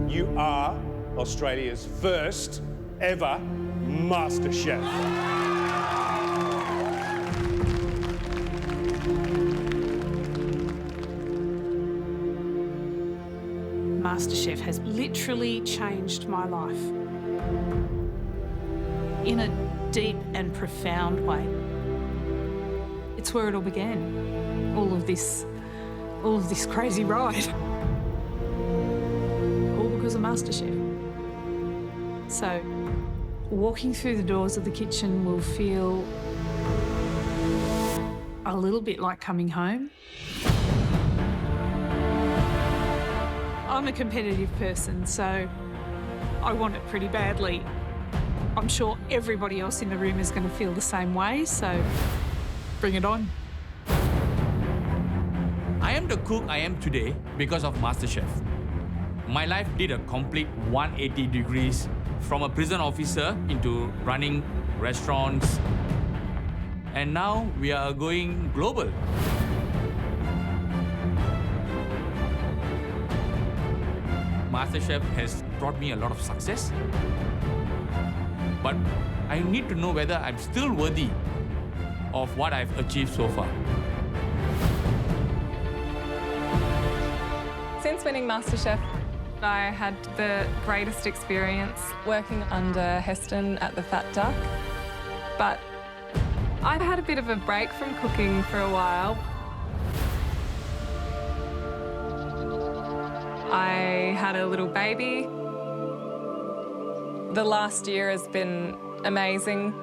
you are Australia's first ever Master Chef. MasterChef has literally changed my life in a deep and profound way. It's where it all began, all of this crazy ride, all because of MasterChef. So, walking through the doors of the kitchen will feel a little bit like coming home. I'm a competitive person, so I want it pretty badly. I'm sure everybody else in the room is going to feel the same way, so bring it on. I am the cook I am today because of MasterChef. My life did a complete 180 degrees from a prison officer into running restaurants, and now we are going global. MasterChef has brought me a lot of success, but I need to know whether I'm still worthy of what I've achieved so far. Since winning MasterChef, I had the greatest experience working under Heston at the Fat Duck. But I've had a bit of a break from cooking for a while. I had a little baby. The last year has been amazing,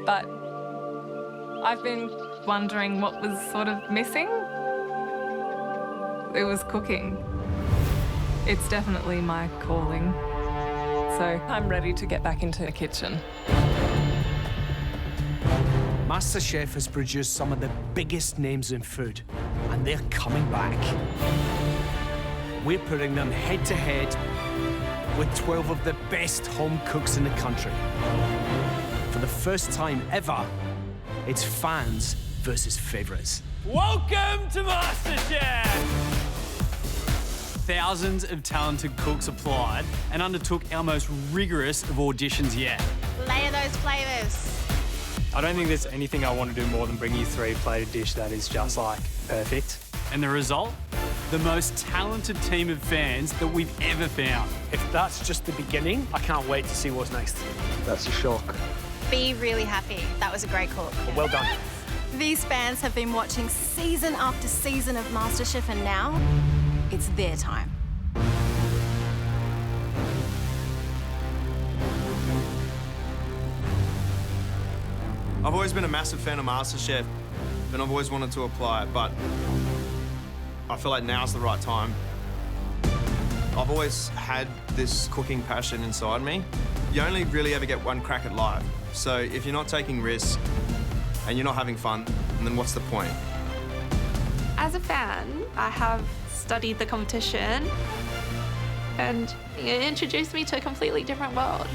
but I've been wondering what was sort of missing. It was cooking. It's definitely my calling. So I'm ready to get back into the kitchen. MasterChef has produced some of the biggest names in food, and they're coming back. We're putting them head-to-head with 12 of the best home cooks in the country. For the first time ever, it's fans versus favourites. Welcome to MasterChef! Thousands of talented cooks applied and undertook our most rigorous of auditions yet. Layer those flavours. I don't think there's anything I want to do more than bring you 3-plated dish that is just like perfect. And the result? The most talented team of fans that we've ever found. If that's just the beginning, I can't wait to see what's next. That's a shock. Be really happy. That was a great cook. Well done. These fans have been watching season after season of MasterChef, and now it's their time. I've always been a massive fan of MasterChef, and I've always wanted to apply it, but I feel like now's the right time. I've always had this cooking passion inside me. You only really ever get one crack at life, so if you're not taking risks and you're not having fun, then what's the point? As a fan, I have studied the competition, and it introduced me to a completely different world.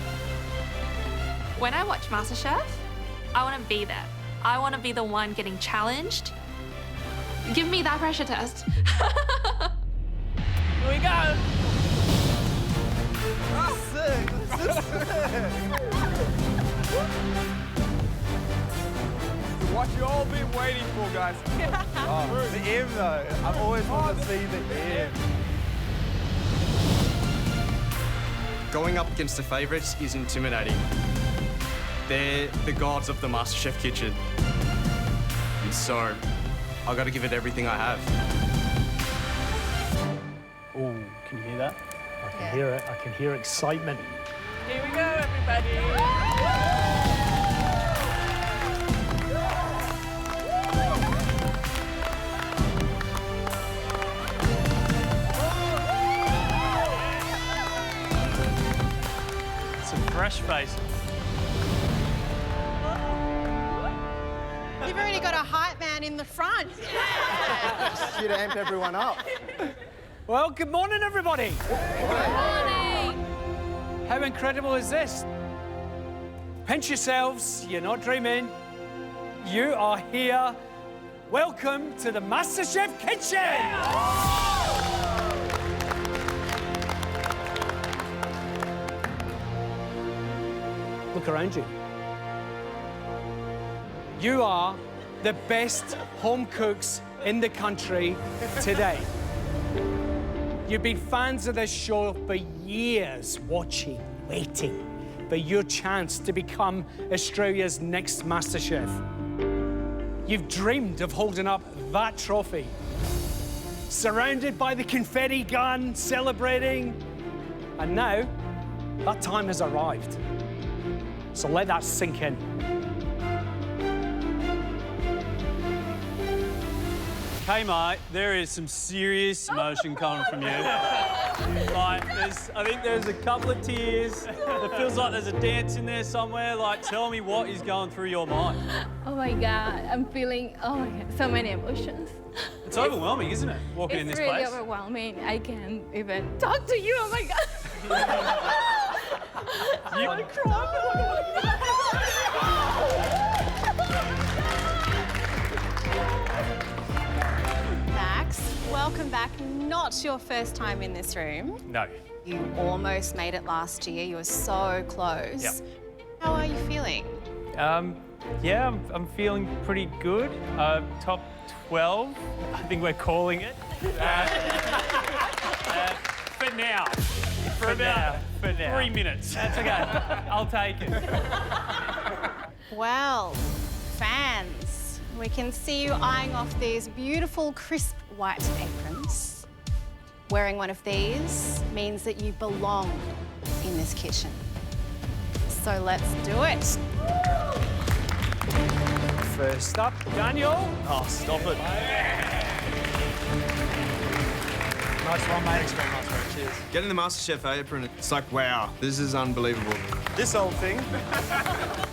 When I watch MasterChef, I want to be there. I want to be the one getting challenged. Give me that pressure test. Here we go! That's sick! This is sick! What you all been waiting for, guys. Oh, the M, though. I've always wanted to see the M. Going up against the favourites is intimidating. They're the gods of the MasterChef kitchen. And so, I've got to give it everything I have. Oh, can you hear that? I can hear it. I can hear excitement. Here we go, everybody. Some fresh faces. You've already got a hype man in the front. Here to amp everyone up. Well, good morning, everybody. Good morning. How incredible is this? Pinch yourselves, you're not dreaming. You are here. Welcome to the MasterChef kitchen. around you. You are the best home cooks in the country today. You've been fans of this show for years, watching, waiting for your chance to become Australia's next MasterChef. You've dreamed of holding up that trophy, surrounded by the confetti gun, celebrating. And now, that time has arrived. So let that sink in. Okay, mate, there is some serious emotion coming from you. Like, I think there's a couple of tears. It feels like there's a dance in there somewhere. Like, tell me what is going through your mind. Oh my God, I'm feeling, oh my God, so many emotions. It's overwhelming, isn't it, walking in this place? It's really overwhelming. I can't even talk to you, oh my God. You want to cry? Welcome back. Not your first time in this room. No. You almost made it last year. You were so close. Yep. How are you feeling? Yeah, I'm feeling pretty good. Top 12, I think we're calling it. For now. For now. 3 minutes. That's okay. I'll take it. Well, fans, we can see you eyeing off these beautiful, crisp white aprons. Wearing one of these means that you belong in this kitchen. So let's do it. First up, Daniel. Oh, stop it. Nice one, mate. Thanks very much, mate. Cheers. Getting the MasterChef apron, it's like, wow, this is unbelievable. This old thing.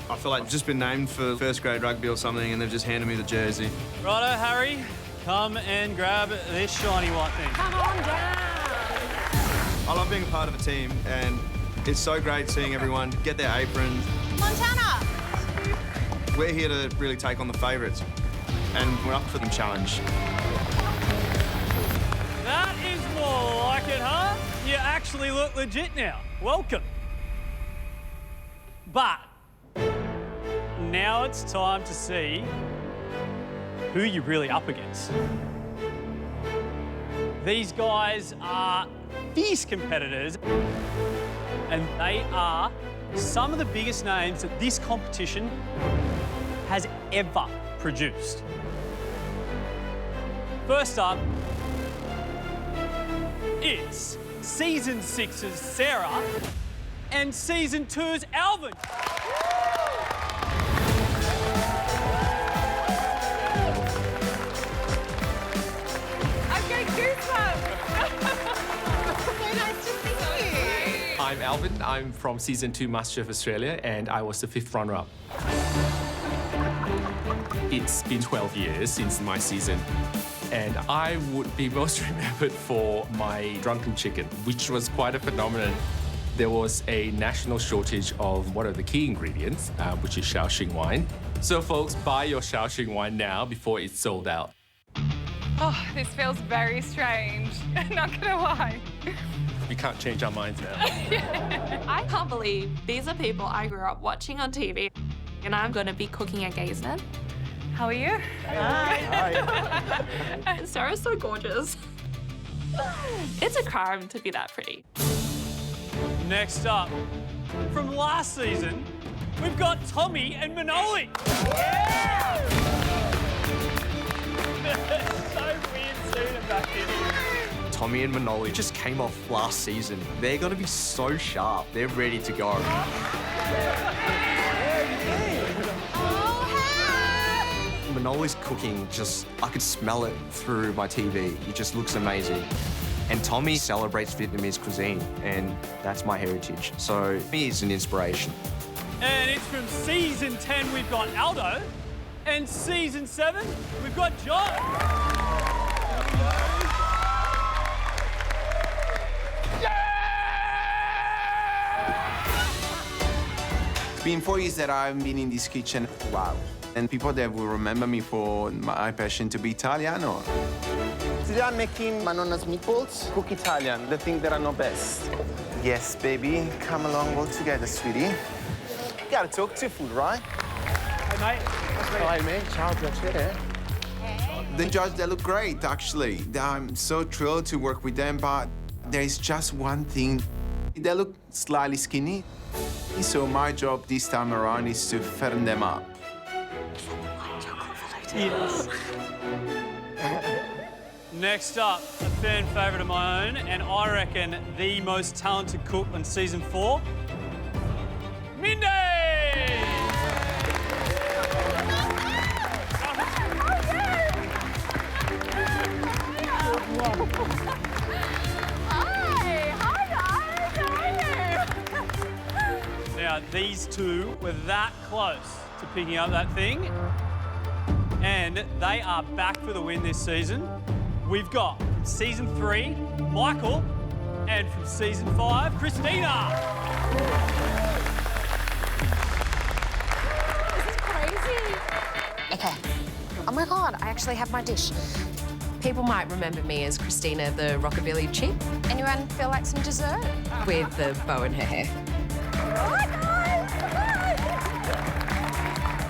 I feel like I've just been named for first grade rugby or something and they've just handed me the jersey. Righto, Harry. Come and grab this shiny white thing. Come on down. I love being a part of a team and it's so great seeing everyone get their aprons. Montana. We're here to really take on the favourites and we're up for the challenge. That is more like it, huh? You actually look legit now. Welcome. But now it's time to see who you're really up against. These guys are fierce competitors, and they are some of the biggest names that this competition has ever produced. First up, it's Season 6's Sarah and Season 2's Alvin. I'm Alvin. I'm from Season 2 MasterChef Australia, and I was the 5th runner-up. It's been 12 years since my season, and I would be most remembered for my drunken chicken, which was quite a phenomenon. There was a national shortage of one of the key ingredients, which is Shaoxing wine. So folks, buy your Shaoxing wine now before it's sold out. Oh, this feels very strange. Not gonna lie. We can't change our minds now. I can't believe these are people I grew up watching on TV, and I'm going to be cooking against them. How are you? Hi. Sarah's so gorgeous. It's a crime to be that pretty. Next up, from last season, we've got Tommy and Manoli. Yeah! It's so weird seeing them back in here. Tommy and Manoli just came off last season. They're going to be so sharp. They're ready to go. Manoli's cooking I could smell it through my TV. It just looks amazing. And Tommy celebrates Vietnamese cuisine, and that's my heritage. So he's an inspiration. And it's from Season 10, we've got Aldo. And Season 7, we've got John. It's been 4 years that I've been in this kitchen. Wow. And people that will remember me for my passion to be Italiano. Today I'm making my nonna's meatballs. Cook Italian, the thing that I know best. Yes, baby. Come along all together, sweetie. You gotta talk to food, right? Hey, mate. Hi, mate. Ciao, piacere. The judges, they look great, actually. I'm so thrilled to work with them, but there's just one thing. They look slightly skinny. So my job this time around is to firm them up. Yes. Next up, a fan favourite of my own, and I reckon the most talented cook on season 4, Mindy! Now, these two were that close to picking up that thing, and they are back for the win this season. We've got from season 3, Michael, and from season 5, Christina. This is crazy. Okay. Oh my God, I actually have my dish. People might remember me as Christina, the rockabilly chick. Anyone feel like some dessert? With the bow in her hair.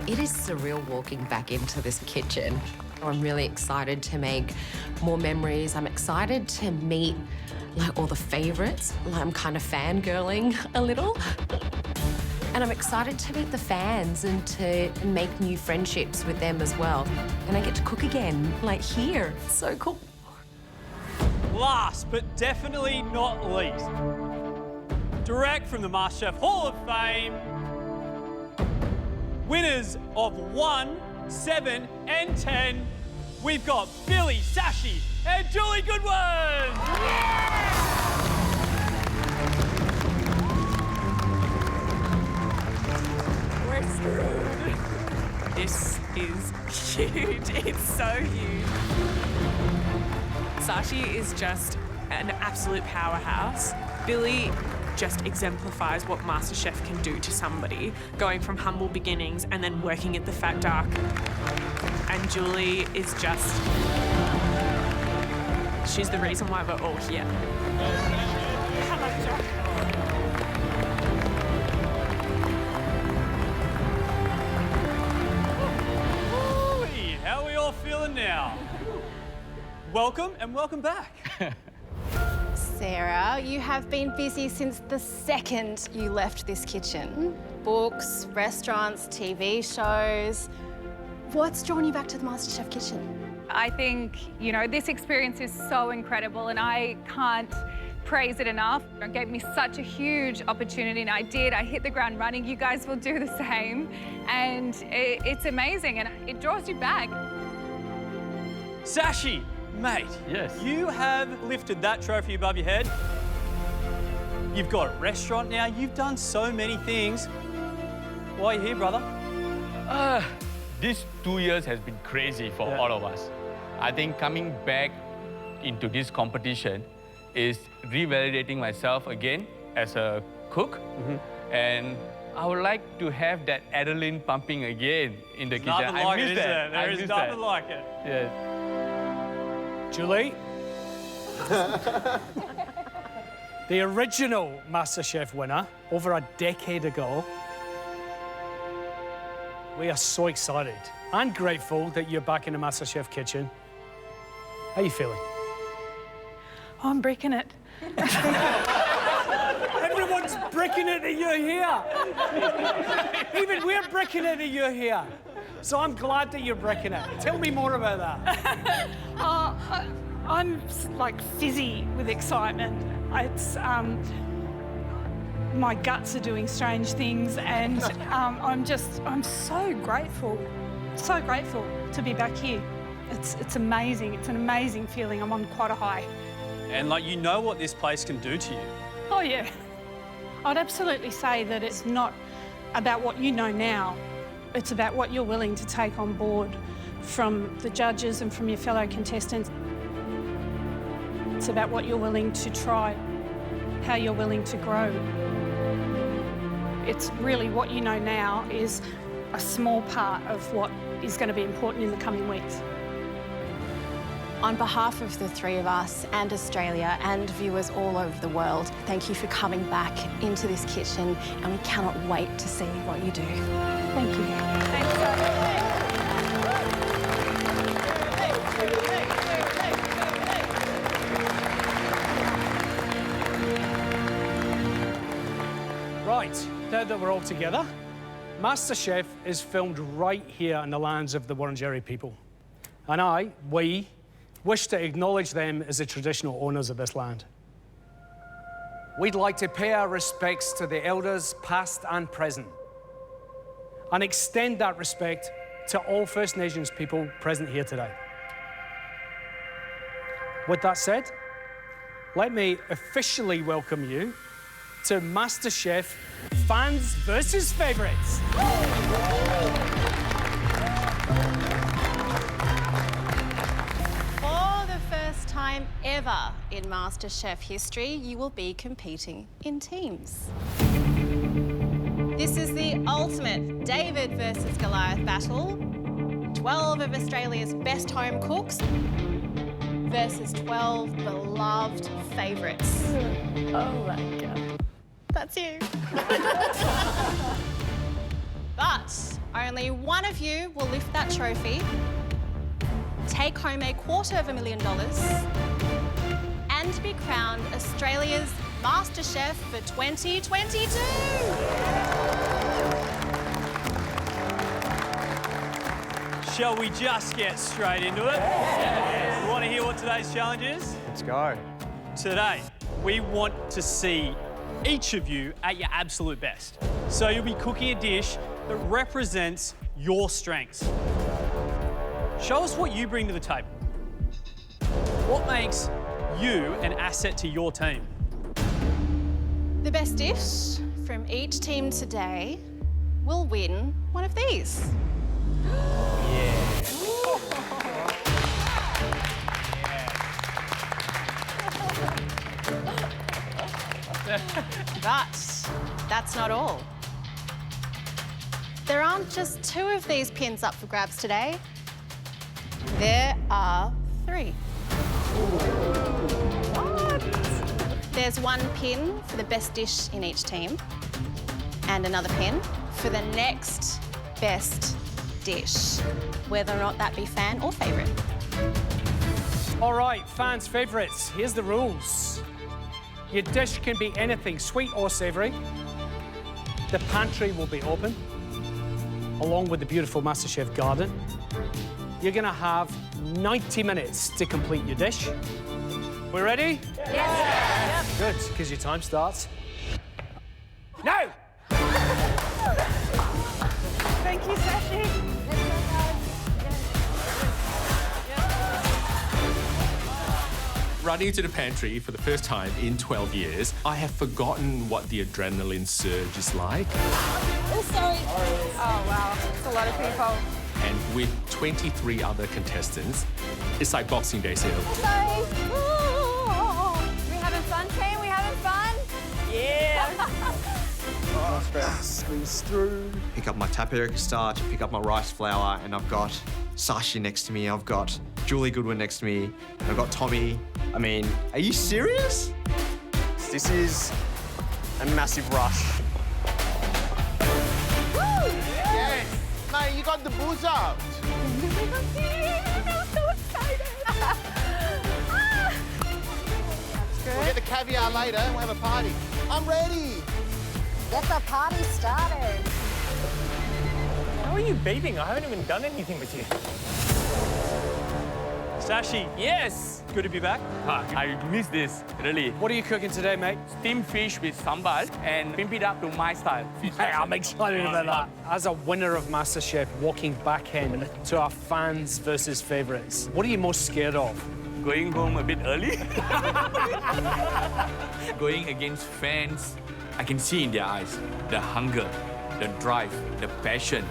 It is surreal walking back into this kitchen. I'm really excited to make more memories. I'm excited to meet like all the favorites. Like, I'm kind of fangirling a little. And I'm excited to meet the fans and to make new friendships with them as well. And I get to cook again, like here. It's so cool. Last but definitely not least, direct from the MasterChef Hall of Fame, winners of 1, 7, and 10, we've got Billy, Sashi, and Julie Goodwin! We're screwed. This is huge. It's so huge. Sashi is just an absolute powerhouse. Billy just exemplifies what MasterChef can do to somebody, going from humble beginnings and then working at the Fat Duck. And Julie is just... she's the reason why we're all here. Ooh-wee, how are we all feeling now? Welcome and welcome back. Sarah, you have been busy since the second you left this kitchen. Books, restaurants, TV shows. What's drawn you back to the MasterChef kitchen? I think, you know, this experience is so incredible and I can't praise it enough. It gave me such a huge opportunity and I did. I hit the ground running. You guys will do the same. And it's amazing and it draws you back. Sashi, mate. Yes. You have lifted that trophy above your head. You've got a restaurant now. You've done so many things. Why are you here, brother? These 2 years has been crazy for all of us. I think coming back into this competition is revalidating myself again as a cook. And I would like to have that adrenaline pumping again in the kitchen. Nothing like it, is that. there? There is nothing like it. Yes. Julie? The original MasterChef winner, over a decade ago. We are so excited and grateful that you're back in the MasterChef kitchen. How are you feeling? Oh, I'm breaking it. Everyone's bricking it that you're here. Even we're bricking it that you're here. So I'm glad that you're bricking it. Tell me more about that. I'm like fizzy with excitement. It's my guts are doing strange things, and I'm so grateful to be back here. It's amazing. It's an amazing feeling. I'm on quite a high. And like, you know what this place can do to you. Oh yeah, I'd absolutely say that it's not about what you know now. It's about what you're willing to take on board from the judges and from your fellow contestants. It's about what you're willing to try, how you're willing to grow. It's really what you know now is a small part of what is going to be important in the coming weeks. On behalf of the three of us and Australia and viewers all over the world, thank you for coming back into this kitchen, and we cannot wait to see what you do. Thank you. Thanks so much. Right, now that we're all together, MasterChef is filmed right here in the lands of the Wurundjeri people. And we, wish to acknowledge them as the traditional owners of this land. We'd like to pay our respects to the elders, past and present, and extend that respect to all First Nations people present here today. With that said, let me officially welcome you to MasterChef Fans versus Favourites. For the first time ever in MasterChef history, you will be competing in teams. This is the ultimate David versus Goliath battle. 12 of Australia's best home cooks versus 12 beloved favourites. Oh my God. That's you. But only one of you will lift that trophy, take home $250,000, and be crowned Australia's MasterChef for 2022. Shall we just get straight into it? Yes. You want to hear what today's challenge is? Let's go. Today, we want to see each of you at your absolute best. So you'll be cooking a dish that represents your strengths. Show us what you bring to the table. What makes you an asset to your team? The best dish from each team today will win one of these. But that's not all. There aren't just 2 of these pins up for grabs today. There are 3. What? There's 1 pin for the best dish in each team, and another pin for the next best dish, whether or not that be fan or favourite. All right, fans' favourites, here's the rules. Your dish can be anything, sweet or savoury. The pantry will be open, along with the beautiful MasterChef garden. You're gonna have 90 minutes to complete your dish. We ready? Yes. Good, because your time starts now. Thank you, Sashi. Running into the pantry for the first time in 12 years, I have forgotten what the adrenaline surge is like. Oh, sorry. Oh, wow. It's a lot of people. And with 23 other contestants, it's like Boxing Day sale. Sorry. We having fun, team? We having fun? Yeah. Squeeze through. Pick up my tapioca starch, pick up my rice flour, and I've got Sashi next to me. I've got Julie Goodwin next to me. And I've got Tommy. I mean, are you serious? This is a massive rush. Woo! Yes! Mate, you got the booze out. I'm so excited. We'll get the caviar later and we'll have a party. I'm ready. Get the party started. How are you beeping? I haven't even done anything with you. Sashi, Yes! good to be back. I miss this, really. What are you cooking today, mate? Steamed fish with sambal and pimp it up to my style. Hey, I'm excited about that. As a winner of MasterChef, walking back in to our fans versus favourites, what are you most scared of? Going home a bit early. Going against fans, I can see in their eyes the hunger, the drive, the passion.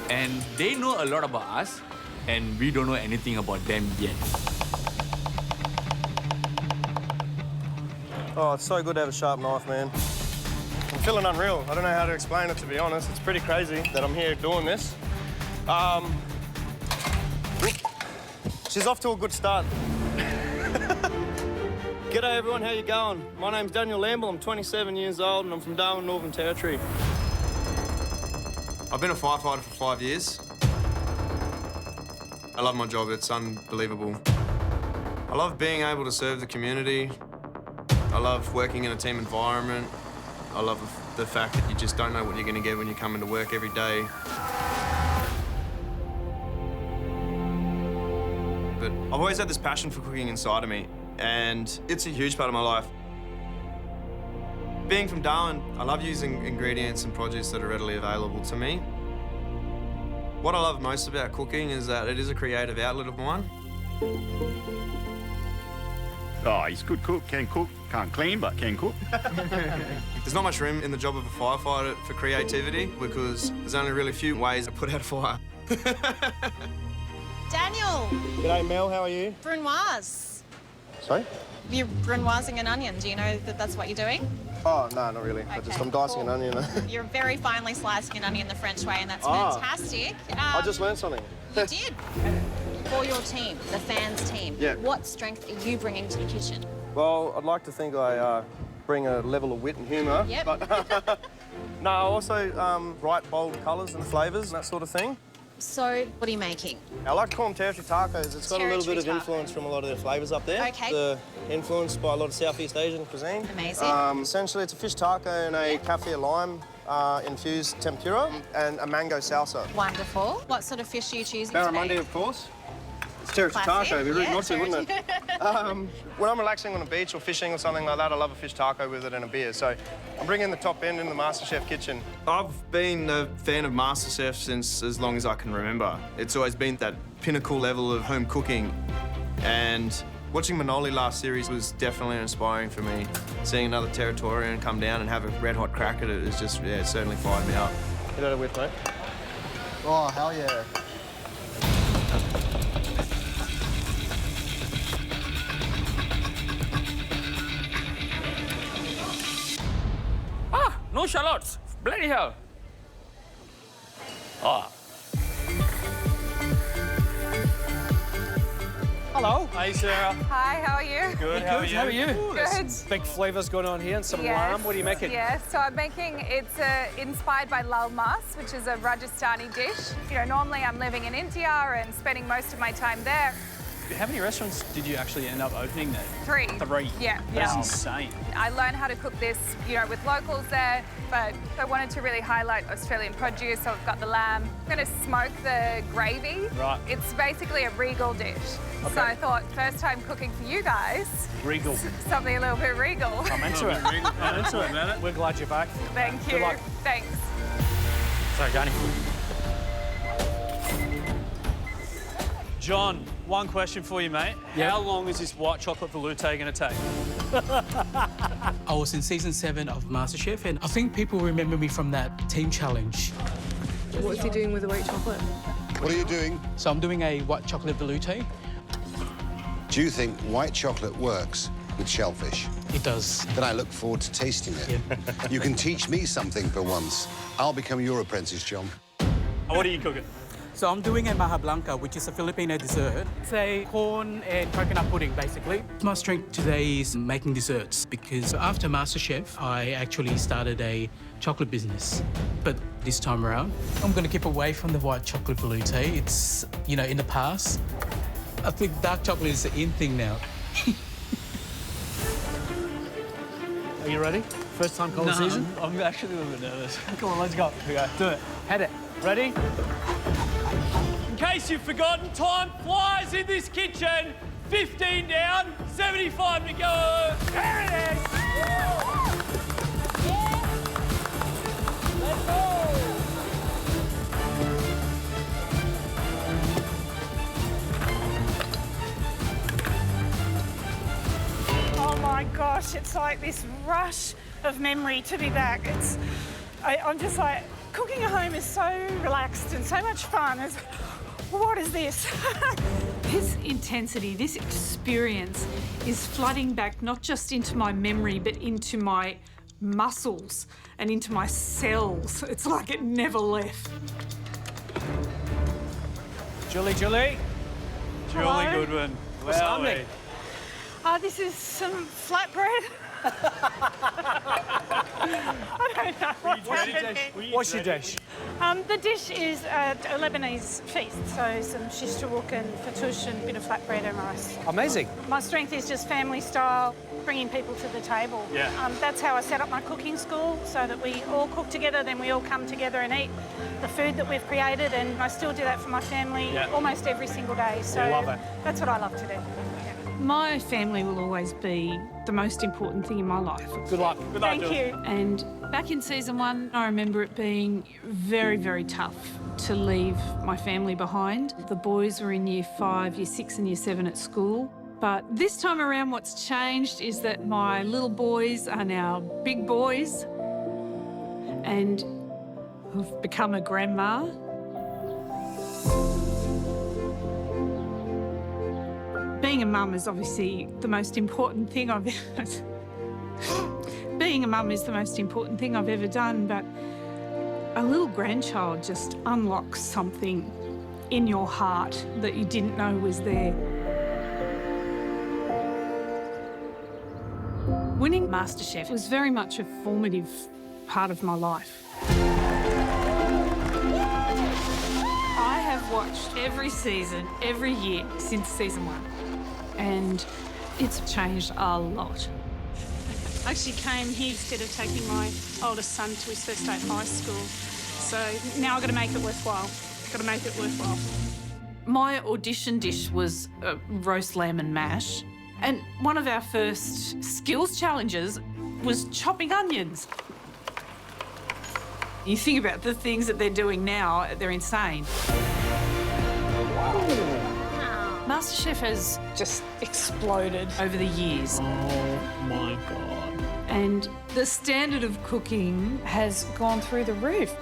And they know a lot about us, and we don't know anything about them yet. Oh, it's so good to have a sharp knife, man. I'm feeling unreal. I don't know how to explain it, to be honest. It's pretty crazy that I'm here doing this. She's off to a good start. G'day everyone, how you going? My name's Daniel Lamble, I'm 27 years old and I'm from Darwin, Northern Territory. I've been a firefighter for 5 years. I love my job, it's unbelievable. I love being able to serve the community. I love working in a team environment. I love the fact that you just don't know what you're going to get when you come into work every day. But I've always had this passion for cooking inside of me, and it's a huge part of my life. Being from Darwin, I love using ingredients and produce that are readily available to me. What I love most about cooking is that it is a creative outlet of mine. Oh, he's a good cook, can cook. Can't clean, but can cook. There's not much room in the job of a firefighter for creativity because there's only really a few ways to put out a fire. Daniel. G'day, Mel, how are you? Brunoise. Sorry? You're brunoising an onion. Do you know that that's what you're doing? Oh, no, not really. I'm dicing an onion. You're very finely slicing an onion the French way, and that's Ah. fantastic. I just learned something. You did. For your team, the fans' team, Yeah. what strength are you bringing to the kitchen? Well, I'd like to think I bring a level of wit and humour. Yep. But no, I also write bold colours and flavours and that sort of thing. So, what are you making? I like to call them territory tacos. It's got a little bit of Territory influence from a lot of their flavours up there. Okay. It's influenced by a lot of Southeast Asian cuisine. Amazing. Essentially, it's a fish taco and a kaffir lime infused tempura and a mango salsa. Wonderful. What sort of fish are you choosing Barramundi, today? of course. It's territory Classic, taco. It'd be rude yeah, not to, wouldn't it? When I'm relaxing on a beach or fishing or something like that, I love a fish taco with it and a beer. So I'm bringing the top end in the MasterChef kitchen. I've been a fan of MasterChef since as long as I can remember. It's always been that pinnacle level of home cooking. And watching Manoli last series was definitely inspiring for me. Seeing another Territorian come down and have a red-hot crack at it is just, yeah, it certainly fired me up. Get out of with, mate. Oh, hell yeah. Ah, no shallots. Bloody hell. Ah. Hello. Hey, Sarah. Hi, how are you? Good, how are you? How are you? Good. There's some big flavours going on here and some lamb. What are you making? Yes, so I'm making, it's inspired by lal mas, which is a Rajasthani dish. You know, normally I'm living in India and spending most of my time there. How many restaurants did you actually end up opening there? 3. 3? Yeah. That's yeah. insane. I learned how to cook this, you know, with locals there, but I wanted to really highlight Australian produce, so I've got the lamb. I'm going to smoke the gravy. Right. It's basically a regal dish. Okay. So I thought, first time cooking for you guys, Regal. something a little bit regal. I'm into it. I'm into it. We're glad you're back. Thank you. Good luck. Thanks. Sorry, Johnny. John, one question for you, mate. Yeah. How long is this white chocolate velouté going to take? I was in season 7 of MasterChef, and I think people remember me from that team challenge. What's he doing with the white chocolate? What are you doing? So I'm doing a white chocolate velouté. Do you think white chocolate works with shellfish? It does. Then I look forward to tasting it. You can teach me something for once. I'll become your apprentice, John. What are you cooking? So I'm doing a maja blanca, which is a Filipino dessert. It's a corn and coconut pudding, basically. My strength today is making desserts because after MasterChef, I actually started a chocolate business. But this time around, I'm going to keep away from the white chocolate velouté. It's, you know, in the past, I think dark chocolate is the in thing now. Are you ready? First time cold season? I'm actually a little bit nervous. Come on, let's go. Here we go. Do it. Head it. Ready? In case you've forgotten, time flies in this kitchen. 15 down, 75 to go. There it is. Let's go. Oh my gosh, it's like this rush of memory to be back. I'm just like, cooking at home is so relaxed and so much fun. What is this? This intensity, this experience is flooding back not just into my memory, but into my muscles and into my cells. It's like it never left. Julie. Julie Hello. Goodwin. What's happening? This is some flatbread. I don't know what's happening. What's your dish? The dish is a Lebanese feast, so some shish tawouk and fattoush and a bit of flatbread and rice. Amazing. My strength is just family style, bringing people to the table. Yeah. That's how I set up my cooking school, so that we all cook together, then we all come together and eat the food that we've created, and I still do that for my family almost every single day. So love it. that's what I love to do. My family will always be the most important thing in my life. Good luck. Good luck, Thank Jules. you. And back in season 1, I remember it being very, very tough to leave my family behind. The boys were in year 5, year 6 and year 7 at school. But this time around, what's changed is that my little boys are now big boys and have become a grandma. Being a mum is obviously the most important thing I've Being a mum is the most important thing I've ever done, but a little grandchild just unlocks something in your heart that you didn't know was there. Winning MasterChef was very much a formative part of my life. I have watched every season, every year since season 1. And it's changed a lot. I actually came here instead of taking my oldest son to his first day at high school. So now I've got to make it worthwhile. Got to make it worthwhile. My audition dish was roast lamb and mash. And one of our first skills challenges was chopping onions. You think about the things that they're doing now, they're insane. MasterChef has just exploded over the years. Oh my God. And the standard of cooking has gone through the roof.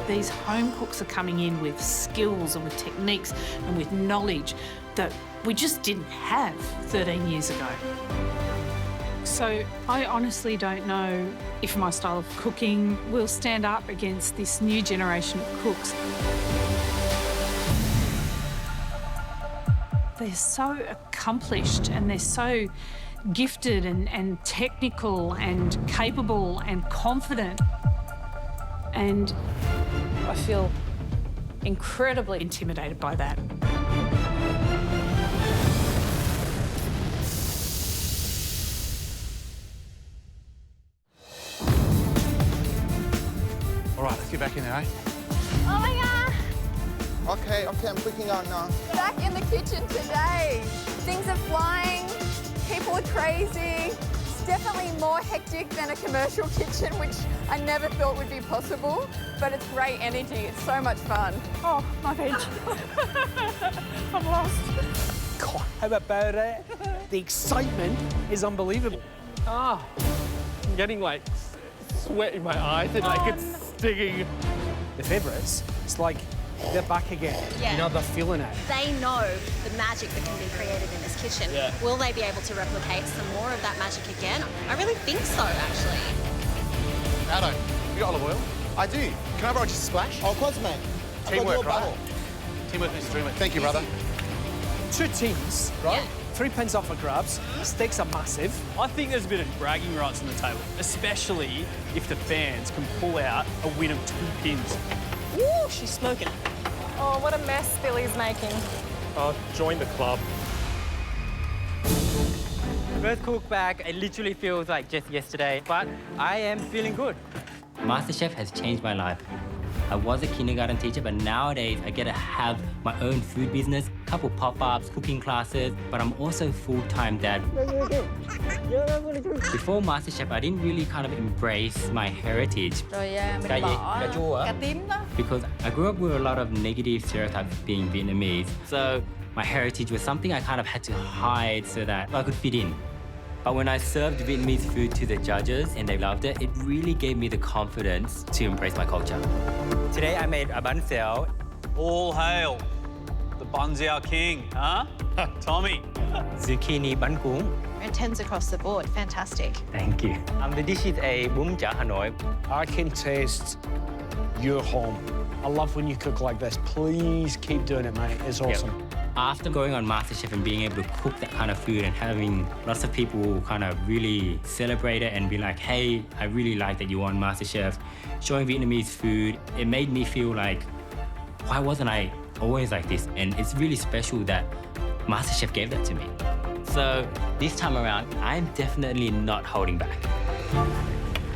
These home cooks are coming in with skills and with techniques and with knowledge that we just didn't have 13 years ago. So I honestly don't know if my style of cooking will stand up against this new generation of cooks. They're so accomplished and they're so gifted and technical and capable and confident. And I feel incredibly intimidated by that. All right, let's get back in there, eh? Oh my God! Okay, I'm clicking on now. Back in the kitchen today. Things are flying, people are crazy. It's definitely more hectic than a commercial kitchen, which I never thought would be possible, but it's great energy. It's so much fun. Oh, my veg. I'm lost. God, how about it? The excitement is unbelievable. I'm getting like sweat in my eyes and like it's stinging. The favourites, it's like they're back again. Yeah. You know, they're feeling it. They know the magic that can be created in this kitchen. Yeah. Will they be able to replicate some more of that magic again? I really think so, actually. Aldo, you got olive oil? I do. Can I borrow just a splash? Oh, of course, mate. Teamwork, right? Teamwork is dreamwork. Thank you, brother. 2 teams, right? 3 pins off for grabs. Stakes are massive. I think there's a bit of bragging rights on the table, especially if the fans can pull out a win of 2 pins. Woo, she's smoking. Oh, what a mess Billy's making. Join the club. First cook back, it literally feels like just yesterday, but I am feeling good. MasterChef has changed my life. I was a kindergarten teacher, but nowadays I get to have my own food business, couple pop-ups, cooking classes, but I'm also full-time dad. Before MasterChef, I didn't really kind of embrace my heritage. Because I grew up with a lot of negative stereotypes of being Vietnamese. So my heritage was something I kind of had to hide so that I could fit in. But when I served Vietnamese food to the judges and they loved it, it really gave me the confidence to embrace my culture. Today I made a bun xeo. All hail the Bun Xiao King, huh? Tommy. Zucchini bun cung. And 10s across the board. Fantastic. Thank you. The dish is a bún chả Hanoi. I can taste your home. I love when you cook like this. Please keep doing it, mate. It's awesome. After going on MasterChef and being able to cook that kind of food and having lots of people kind of really celebrate it and be like, hey, I really like that you won MasterChef, showing Vietnamese food, it made me feel like, why wasn't I always like this? And it's really special that MasterChef gave that to me. So this time around, I'm definitely not holding back.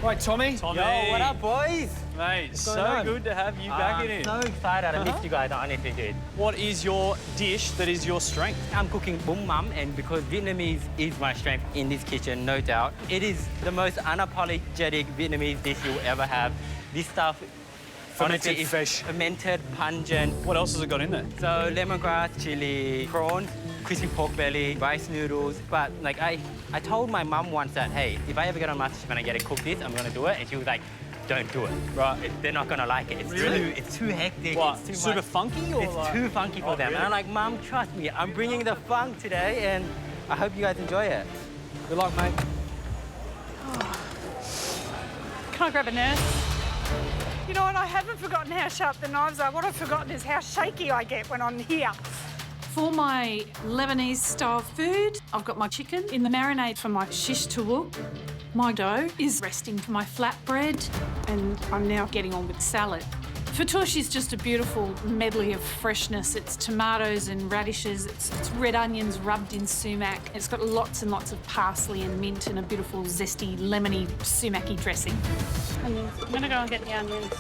Right, Tommy. Tommy. Yo, what up, boys? Mate, so good to have you back in here. So excited. I missed you guys, I honestly did. What is your dish that is your strength? I'm cooking bún mắm, and because Vietnamese is my strength in this kitchen, no doubt, it is the most unapologetic Vietnamese dish you'll ever have. This stuff, Fermented honestly, is fish. fermented, pungent. What else has it got in there? So lemongrass, chili, prawns, crispy pork belly, rice noodles. But like I told my mum once that, hey, if I ever get on MasterChef and I get to cook this, I'm gonna do it. And she was like, don't do it. Right. They're not gonna like it. It's too hectic. What, It's too super much. funky or It's like... too funky for them. Really? And I'm like, Mum, trust me, I'm bringing the funk today, and I hope you guys enjoy it. Good luck, mate. Can I grab a nurse? You know what, I haven't forgotten how sharp the knives are. What I've forgotten is how shaky I get when I'm here. For my Lebanese style food, I've got my chicken in the marinade for my shish tawuk. My dough is resting for my flatbread, and I'm now getting on with salad. Fatouche is just a beautiful medley of freshness. It's tomatoes and radishes, it's red onions rubbed in sumac. It's got lots and lots of parsley and mint and a beautiful zesty, lemony sumac-y dressing. Onions. I'm gonna go and get the onions.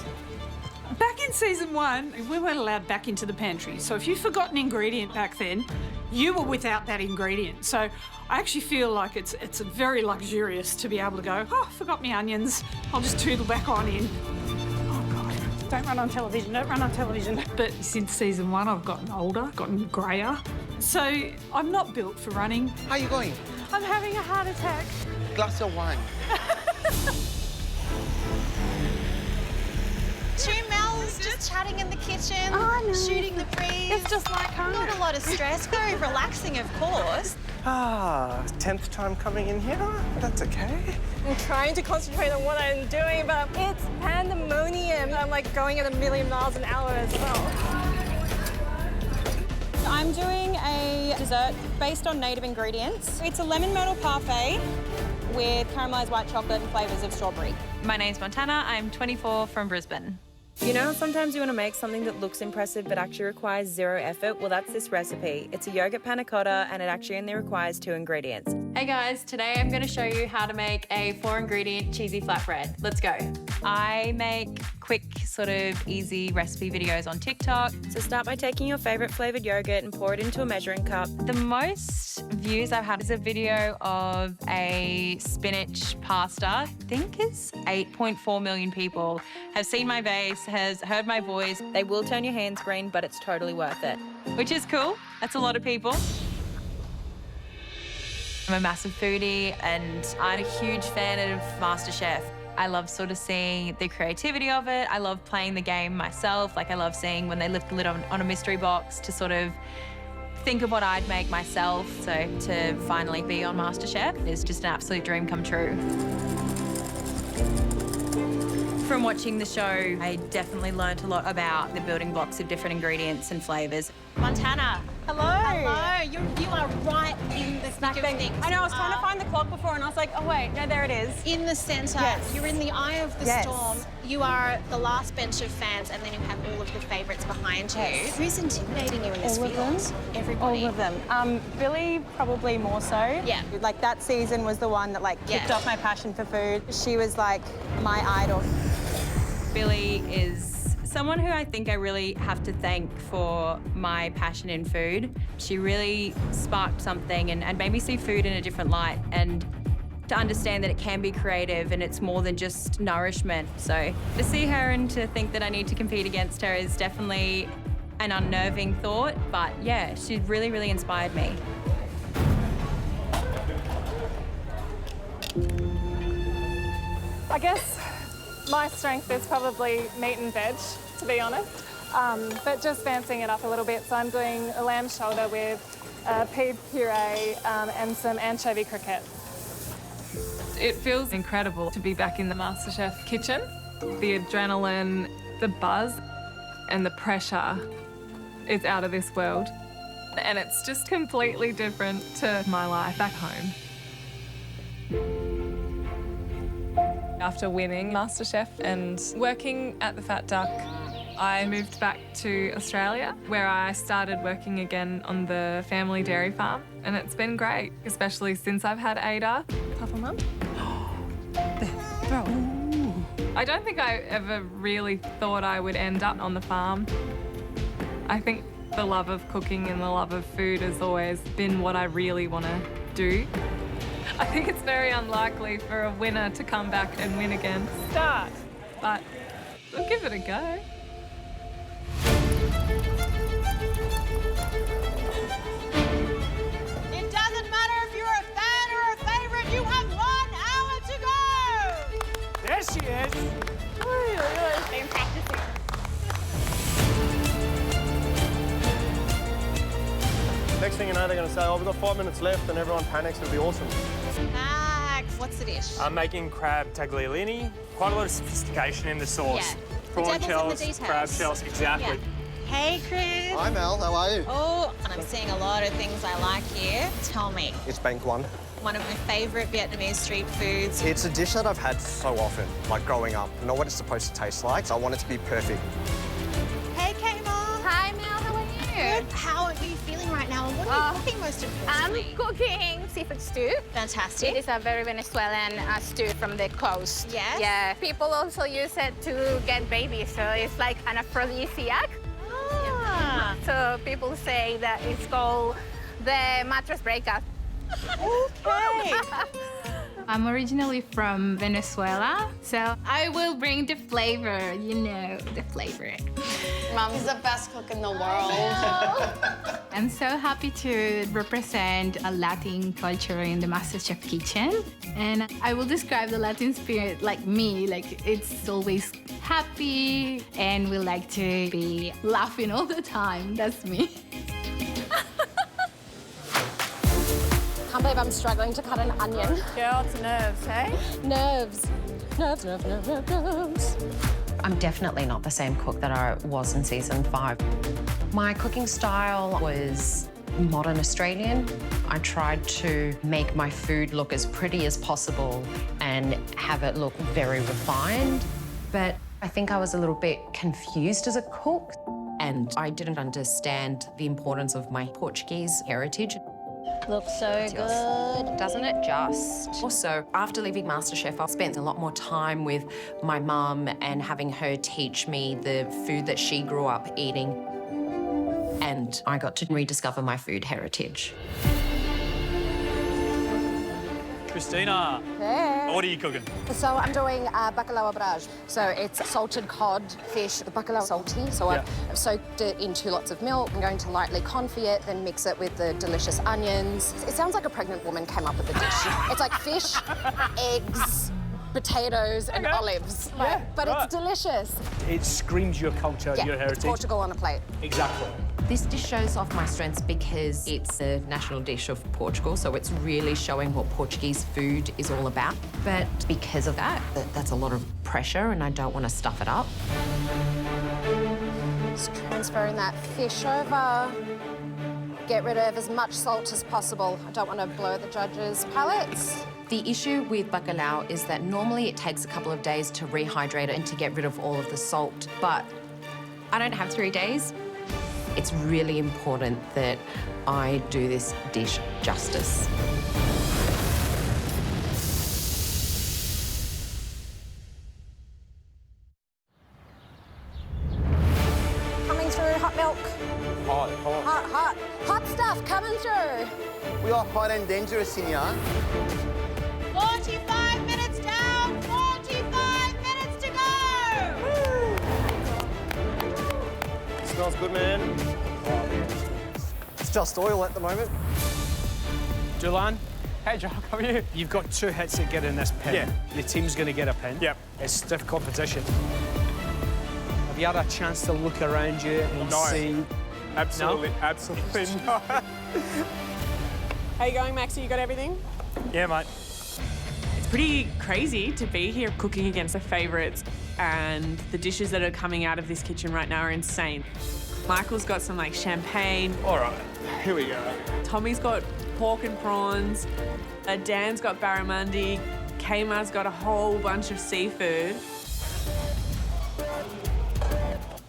Back in season 1, we weren't allowed back into the pantry. So if you forgot an ingredient back then, you were without that ingredient. So I actually feel like it's very luxurious to be able to go, oh, I forgot my onions. I'll just toodle back on in. Don't run on television, don't run on television. But since season 1, I've gotten older, gotten greyer. So I'm not built for running. How are you going? I'm having a heart attack. Glass of wine. Two Mels just chatting in the kitchen, shooting the breeze. It's just like home. Not a lot of stress, very relaxing, of course. 10th time coming in here? That's okay. I'm trying to concentrate on what I'm doing, but it's pandemonium. I'm like going at 1,000,000 miles an hour as well. I'm doing a dessert based on native ingredients. It's a lemon myrtle parfait with caramelised white chocolate and flavours of strawberry. My name's Montana. I'm 24 from Brisbane. You know, sometimes you want to make something that looks impressive but actually requires zero effort? Well, that's this recipe. It's a yogurt panna cotta and it actually only requires 2 ingredients. Hey guys, today I'm going to show you how to make a 4-ingredient cheesy flatbread. Let's go. I make quick, sort of easy recipe videos on TikTok. So start by taking your favourite flavoured yogurt and pour it into a measuring cup. The most views I've had is a video of a spinach pasta. I think it's 8.4 million people have seen my face, has heard my voice. They will turn your hands green, but it's totally worth it. Which is cool. That's a lot of people. I'm a massive foodie and I'm a huge fan of MasterChef. I love sort of seeing the creativity of it. I love playing the game myself. Like I love seeing when they lift the lid on a mystery box to sort of think of what I'd make myself. So to finally be on MasterChef is just an absolute dream come true. From watching the show, I definitely learnt a lot about the building blocks of different ingredients and flavours. Montana. Hello. Hello. You are right in the thick of things. I know, I was trying to find the clock before and I was like, oh wait, no, there it is. In the centre. Yes. You're in the eye of the Yes. storm. You are the last bench of fans and then you have all of the favourites behind you. Yes. Who's intimidating you in this All of field? them. Everybody. All of them. Billy probably more so. Yeah. Like that season was the one that like kicked Yeah. off my passion for food. She was like my idol. Billy is someone who I think I really have to thank for my passion in food. She really sparked something and made me see food in a different light and to understand that it can be creative and it's more than just nourishment. So to see her and to think that I need to compete against her is definitely an unnerving thought, but yeah, she really, really inspired me. I guess my strength is probably meat and veg, to be honest, but just fancying it up a little bit. So I'm doing a lamb shoulder with pea puree and some anchovy croquettes. It feels incredible to be back in the MasterChef kitchen. The adrenaline, the buzz. and the pressure is out of this world. And it's just completely different to my life back home. After winning MasterChef and working at the Fat Duck, I moved back to Australia, where I started working again on the family dairy farm. And it's been great, especially since I've had Ada. Papa, Mum? I don't think I ever really thought I would end up on the farm. I think the love of cooking and the love of food has always been what I really want to do. I think it's very unlikely for a winner to come back and win again. Start. But we'll give it a go. It doesn't matter if you're a fan or a favourite, you have 1 hour to go! There she is. Been practicing. Next thing you know, they're going to say, oh, we've got 5 minutes left, and everyone panics. It'll be awesome. Max, what's the dish? I'm making crab tagliolini. Quite a lot of sophistication in the sauce. Yeah. Prawn The devil's in shells, the details. crab shells, exactly. Yeah. Hey, Chris. Hi, Mel. How are you? Oh, and I'm seeing a lot of things I like here. Tell me. It's Bank One. One of my favourite Vietnamese street foods. It's a dish that I've had so often, like growing up. I know what it's supposed to taste like, so I want it to be perfect. Hey, Kay Mom. Hi, Mel. How are you? Good. How are you feeling right now? And what are you cooking most importantly? I'm cooking seafood stew. Fantastic. It is a very Venezuelan stew from the coast. Yes? Yeah. People also use it to get babies, so it's like an aphrodisiac. Ah. So people say that it's called the mattress breakup. Okay. I'm originally from Venezuela, so I will bring the flavor, you know, the flavor. Mom's the best cook in the world. I'm so happy to represent a Latin culture in the MasterChef kitchen. And I will describe the Latin spirit like me, like it's always happy and we like to be laughing all the time. That's me. I can't believe I'm struggling to cut an onion. Girl, it's nerves, hey? Nerves. Nerves. I'm definitely not the same cook that I was in season 5. My cooking style was modern Australian. I tried to make my food look as pretty as possible and have it look very refined. But I think I was a little bit confused as a cook, and I didn't understand the importance of my Portuguese heritage. Looks so good, doesn't it just? Also, after leaving MasterChef, I spent a lot more time with my mum and having her teach me the food that she grew up eating. And I got to rediscover my food heritage. Christina, Hey. what are you cooking? So I'm doing bacalhau brage. So it's salted cod fish. The bacalhau is salty, so I've soaked it in 2 lots of milk. I'm going to lightly confit it, then mix it with the delicious onions. It sounds like a pregnant woman came up with the dish. It's like fish, eggs, potatoes, and olives. Yeah, but it's delicious. It screams your culture, Yeah, your heritage. it's Portugal on a plate. Exactly. This dish shows off my strengths because it's the national dish of Portugal, so it's really showing what Portuguese food is all about. But because of that, that's a lot of pressure and I don't want to stuff it up. Just transferring that fish over. Get rid of as much salt as possible. I don't want to blow the judges' palates. The issue with bacalhau is that normally it takes a couple of days to rehydrate it and to get rid of all of the salt, but I don't have 3 days. It's really important that I do this dish justice. Coming through, hot milk. Hot. Hot stuff coming through. We are hot and dangerous in here. 45 minutes down, 45 minutes to go! Smells good, man. It's just oil at the moment. Julan, Hey, Jock, how are you? you've got 2 hits to get in this pin. Yeah. Your team's going to get a pin. Yep. It's stiff competition. Have you had a chance to look around you and No. see? Absolutely, absolutely not. How you going, Maxie? You got everything? Yeah, mate. It's pretty crazy to be here cooking against the favourites. and the dishes that are coming out of this kitchen right now are insane. Michael's got some like champagne. All right, here we go. Tommy's got pork and prawns. Dan's got barramundi. Kmar's got a whole bunch of seafood.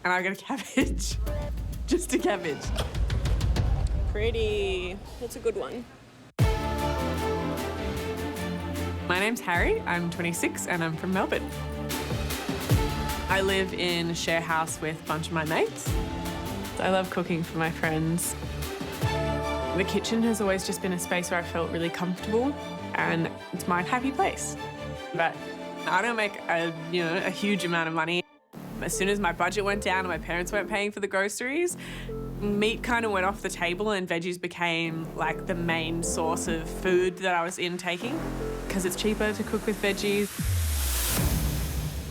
And I've got a cabbage. Just a cabbage. Pretty. That's a good one. My name's Harry, I'm 26 and I'm from Melbourne. I live in a share house with a bunch of my mates. I love cooking for my friends. The kitchen has always just been a space where I felt really comfortable and it's my happy place. But I don't make a huge amount of money. As soon as my budget went down and my parents weren't paying for the groceries, meat kind of went off the table and veggies became like the main source of food that I was intaking because it's cheaper to cook with veggies.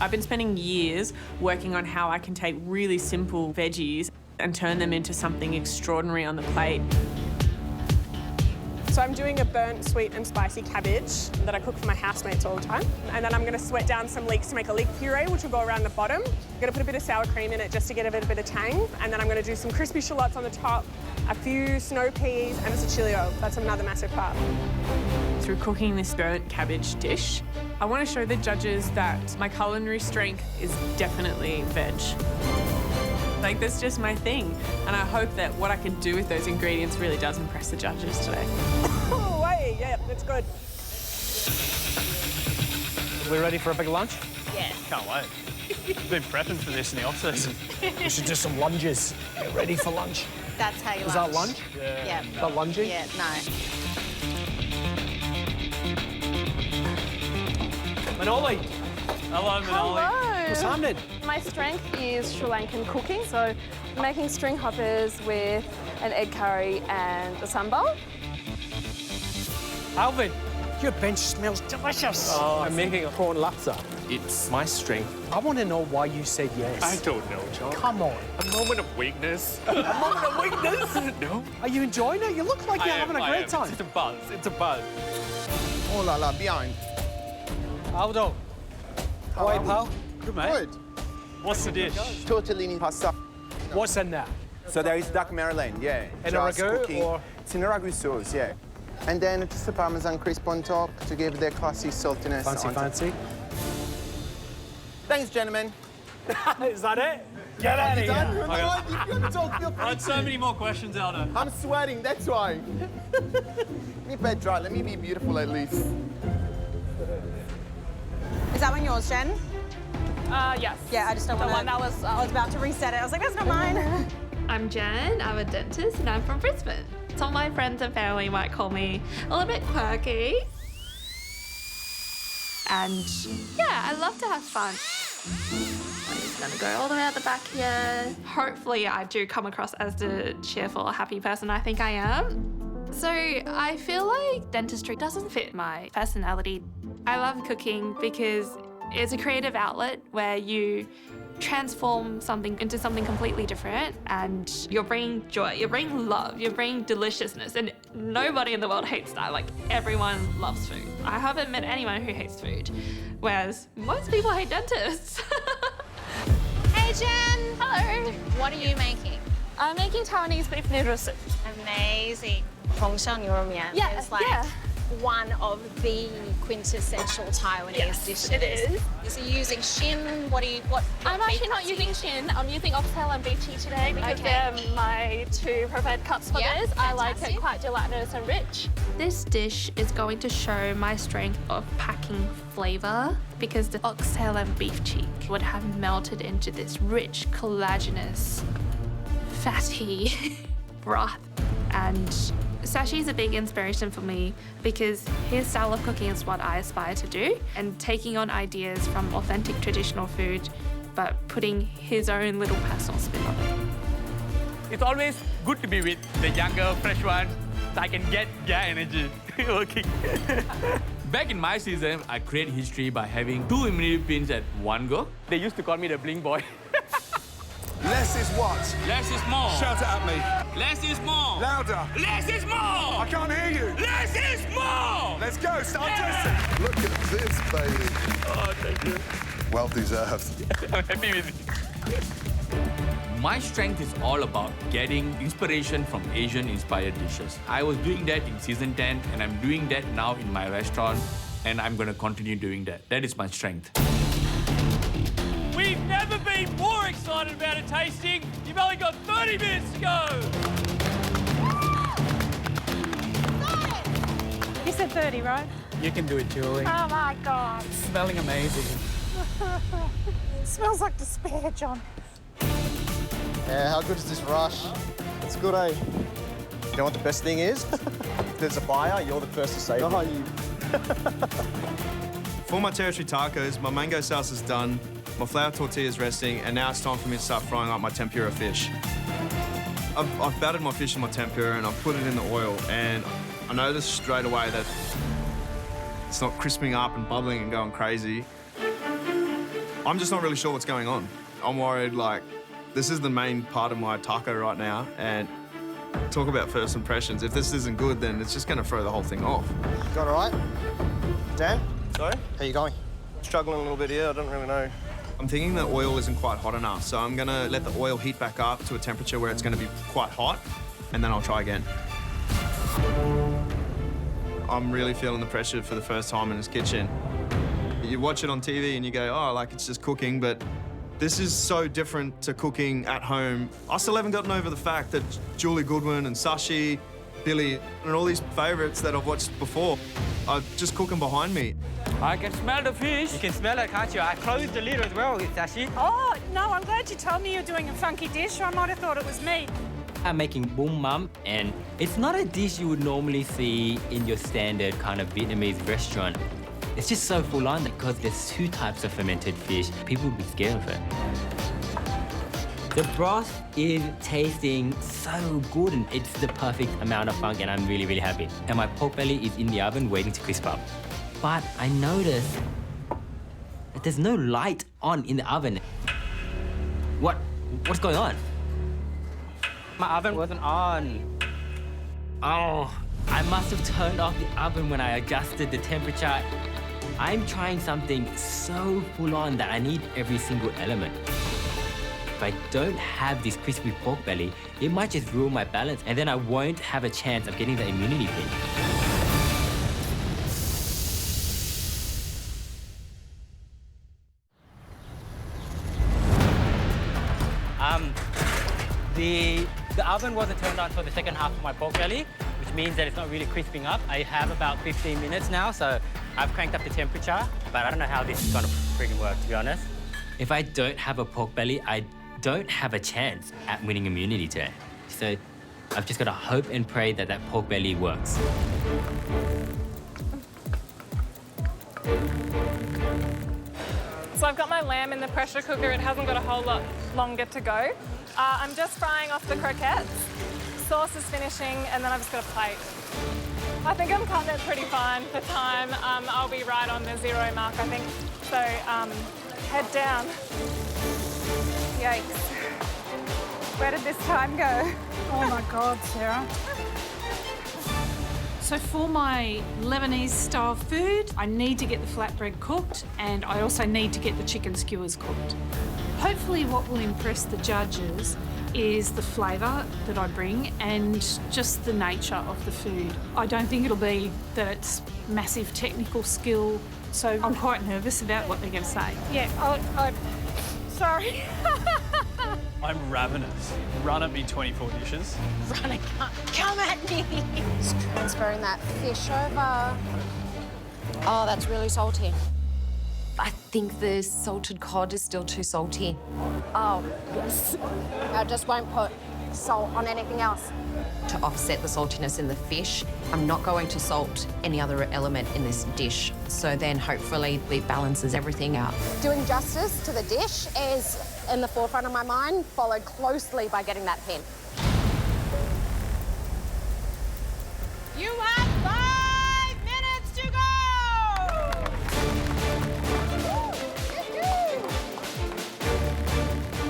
I've been spending years working on how I can take really simple veggies and turn them into something extraordinary on the plate. So I'm doing a burnt, sweet and spicy cabbage that I cook for my housemates all the time. And then I'm going to sweat down some leeks to make a leek puree, which will go around the bottom. I'm going to put a bit of sour cream in it just to get a bit of tang. And then I'm going to do some crispy shallots on the top, a few snow peas and a cicilio. That's another massive part. Through cooking this burnt cabbage dish, I want to show the judges that my culinary strength is definitely veg. Like, that's just my thing. And I hope that what I can do with those ingredients really does impress the judges today. Oh, wait, yeah, that's good. We ready for a big lunch? Yeah. Can't wait. I've been prepping for this in the off-season. We should do some lunges. Get ready for lunch. That's how you lunch. Is that lunch? Yeah. Is that lungy? Yeah, no. Manoli. Hello, Manoli. Hello. What's happening? My strength is Sri Lankan cooking, so making string hoppers with an egg curry and a sambal. Alvin, your bench smells delicious. Oh, I'm making a prawn laksa. It's my strength. I want to know why you said yes. I don't know, John. Come on. A moment of weakness. A moment of weakness? No. Are you enjoying it? You look like you're having a great time. It's a buzz. It's a buzz. Oh la la, behind. Aldo. How are you, pal? Good, mate. What's the dish? Tortellini pasta. What's in there? So there is duck marlin, yeah. In a Just ragu cooking. or? It's in a ragu sauce, yeah. And then just a parmesan crisp on top to give the classy saltiness. Fancy. Thanks, gentlemen. Is that it? Get out of here. I had so many more questions, Aldo. I'm sweating, that's why. Let me bed dry, let me be beautiful at least. Is that one yours, Jen? Yes. Yeah, I just don't want to. The one that was... I was about to reset it. I was like, that's not mine. I'm Jen, I'm a dentist, and I'm from Brisbane. Some of my friends and family might call me a little bit quirky. And yeah, I love to have fun. I'm just gonna go all the way out the back here. Hopefully I do come across as the cheerful, happy person I think I am. So I feel like dentistry doesn't fit my personality. I love cooking because it's a creative outlet where you transform something into something completely different and you're bringing joy, you're bringing love, you're bringing deliciousness, and nobody in the world hates that. Like, everyone loves food. I haven't met anyone who hates food, whereas most people hate dentists. Hey, Jen. Hello. What are you making? I'm making Taiwanese beef noodle soup. Amazing. Hongxiang Yeah, is like one of the quintessential Taiwanese dishes. It is. So you're using shin. What I'm actually not using shin. I'm using oxtail and beef tea today because they're my two preferred cuts for this. I like it quite gelatinous and rich. This dish is going to show my strength of packing flavour because the oxtail and beef cheek would have melted into this rich, collagenous, fatty broth. And Sashi is a big inspiration for me because his style of cooking is what I aspire to do, and taking on ideas from authentic traditional food but putting his own little personal spin on it. It's always good to be with the younger, fresh ones so I can get their energy working. Back in my season, I create history by having 2 immunity pins at one go. They used to call me the bling boy. Less is what? Less is more. Shout it at me. Less is more. Louder. Less is more. I can't hear you. Less is more. Let's go. Start testing. Look at this, baby. Oh, thank you. Well deserved. I'm happy with it. My strength is all about getting inspiration from Asian-inspired dishes. I was doing that in season 10, and I'm doing that now in my restaurant, and I'm going to continue doing that. That is my strength. We've never been more excited about a tasting. You've only got 30 minutes to go. You said 30, right? You can do it, Julie. Oh my God. Smelling amazing. Smells like despair, John. Yeah, how good is this rush? It's good, eh? You know what the best thing is? If there's a fire, you're the first to save it. You. For my territory tacos, my mango salsa is done, my flour tortilla is resting, and now it's time for me to start frying up my tempura fish. I've battered my fish in my tempura and I've put it in the oil, and I noticed straight away that it's not crisping up and bubbling and going crazy. I'm just not really sure what's going on. I'm worried, like, this is the main part of my taco right now, and talk about first impressions. If this isn't good, then it's just going to throw the whole thing off. Got it right? Dan? Sorry? How you going? Struggling a little bit here, I don't really know. I'm thinking the oil isn't quite hot enough, so I'm going to let the oil heat back up to a temperature where it's going to be quite hot, and then I'll try again. I'm really feeling the pressure for the first time in this kitchen. You watch it on TV and you go, oh, like, it's just cooking, but this is so different to cooking at home. I still haven't gotten over the fact that Julie Goodwin and Sashi, Billy, and all these favourites that I've watched before are just cooking behind me. I can smell the fish. You can smell it, can't you? I closed the lid as well, Sashi. Oh, no, I'm glad you told me you're doing a funky dish. I might have thought it was me. I'm making bum mam, and it's not a dish you would normally see in your standard kind of Vietnamese restaurant. It's just so full on because there's 2 types of fermented fish. People would be scared of it. The broth is tasting so good, and it's the perfect amount of funk, and I'm really, really happy. And my pork belly is in the oven waiting to crisp up. But I noticed that there's no light on in the oven. What's going on? My oven wasn't on. Oh, I must have turned off the oven when I adjusted the temperature. I'm trying something so full on that I need every single element. If I don't have this crispy pork belly, it might just ruin my balance, and then I won't have a chance of getting the immunity pin. The oven wasn't turned on for the second half of my pork belly, which means that it's not really crisping up. I have about 15 minutes now, so I've cranked up the temperature, but I don't know how this is gonna freaking work, to be honest. If I don't have a pork belly, I don't have a chance at winning immunity today. So I've just gotta hope and pray that that pork belly works. So I've got my lamb in the pressure cooker. It hasn't got a whole lot longer to go. I'm just frying off the croquettes. Sauce is finishing, and then I've just got a plate. I think I'm cutting it pretty fine for time. I'll be right on the 0 mark, I think. So head down. Yikes. Where did this time go? Oh my God, Sarah. So for my Lebanese style food, I need to get the flatbread cooked, and I also need to get the chicken skewers cooked. Hopefully what will impress the judges is the flavour that I bring and just the nature of the food. I don't think it'll be that it's massive technical skill, so I'm quite nervous about what they're going to say. Yeah, I'm sorry. I'm ravenous. Run at me 24 dishes. Run, come at me. Just transferring that fish over. Oh, that's really salty. I think the salted cod is still too salty. Oh, yes. I just won't put salt on anything else. To offset the saltiness in the fish, I'm not going to salt any other element in this dish. So then hopefully it balances everything out. Doing justice to the dish is in the forefront of my mind, followed closely by getting that pin. You have 5 minutes to go!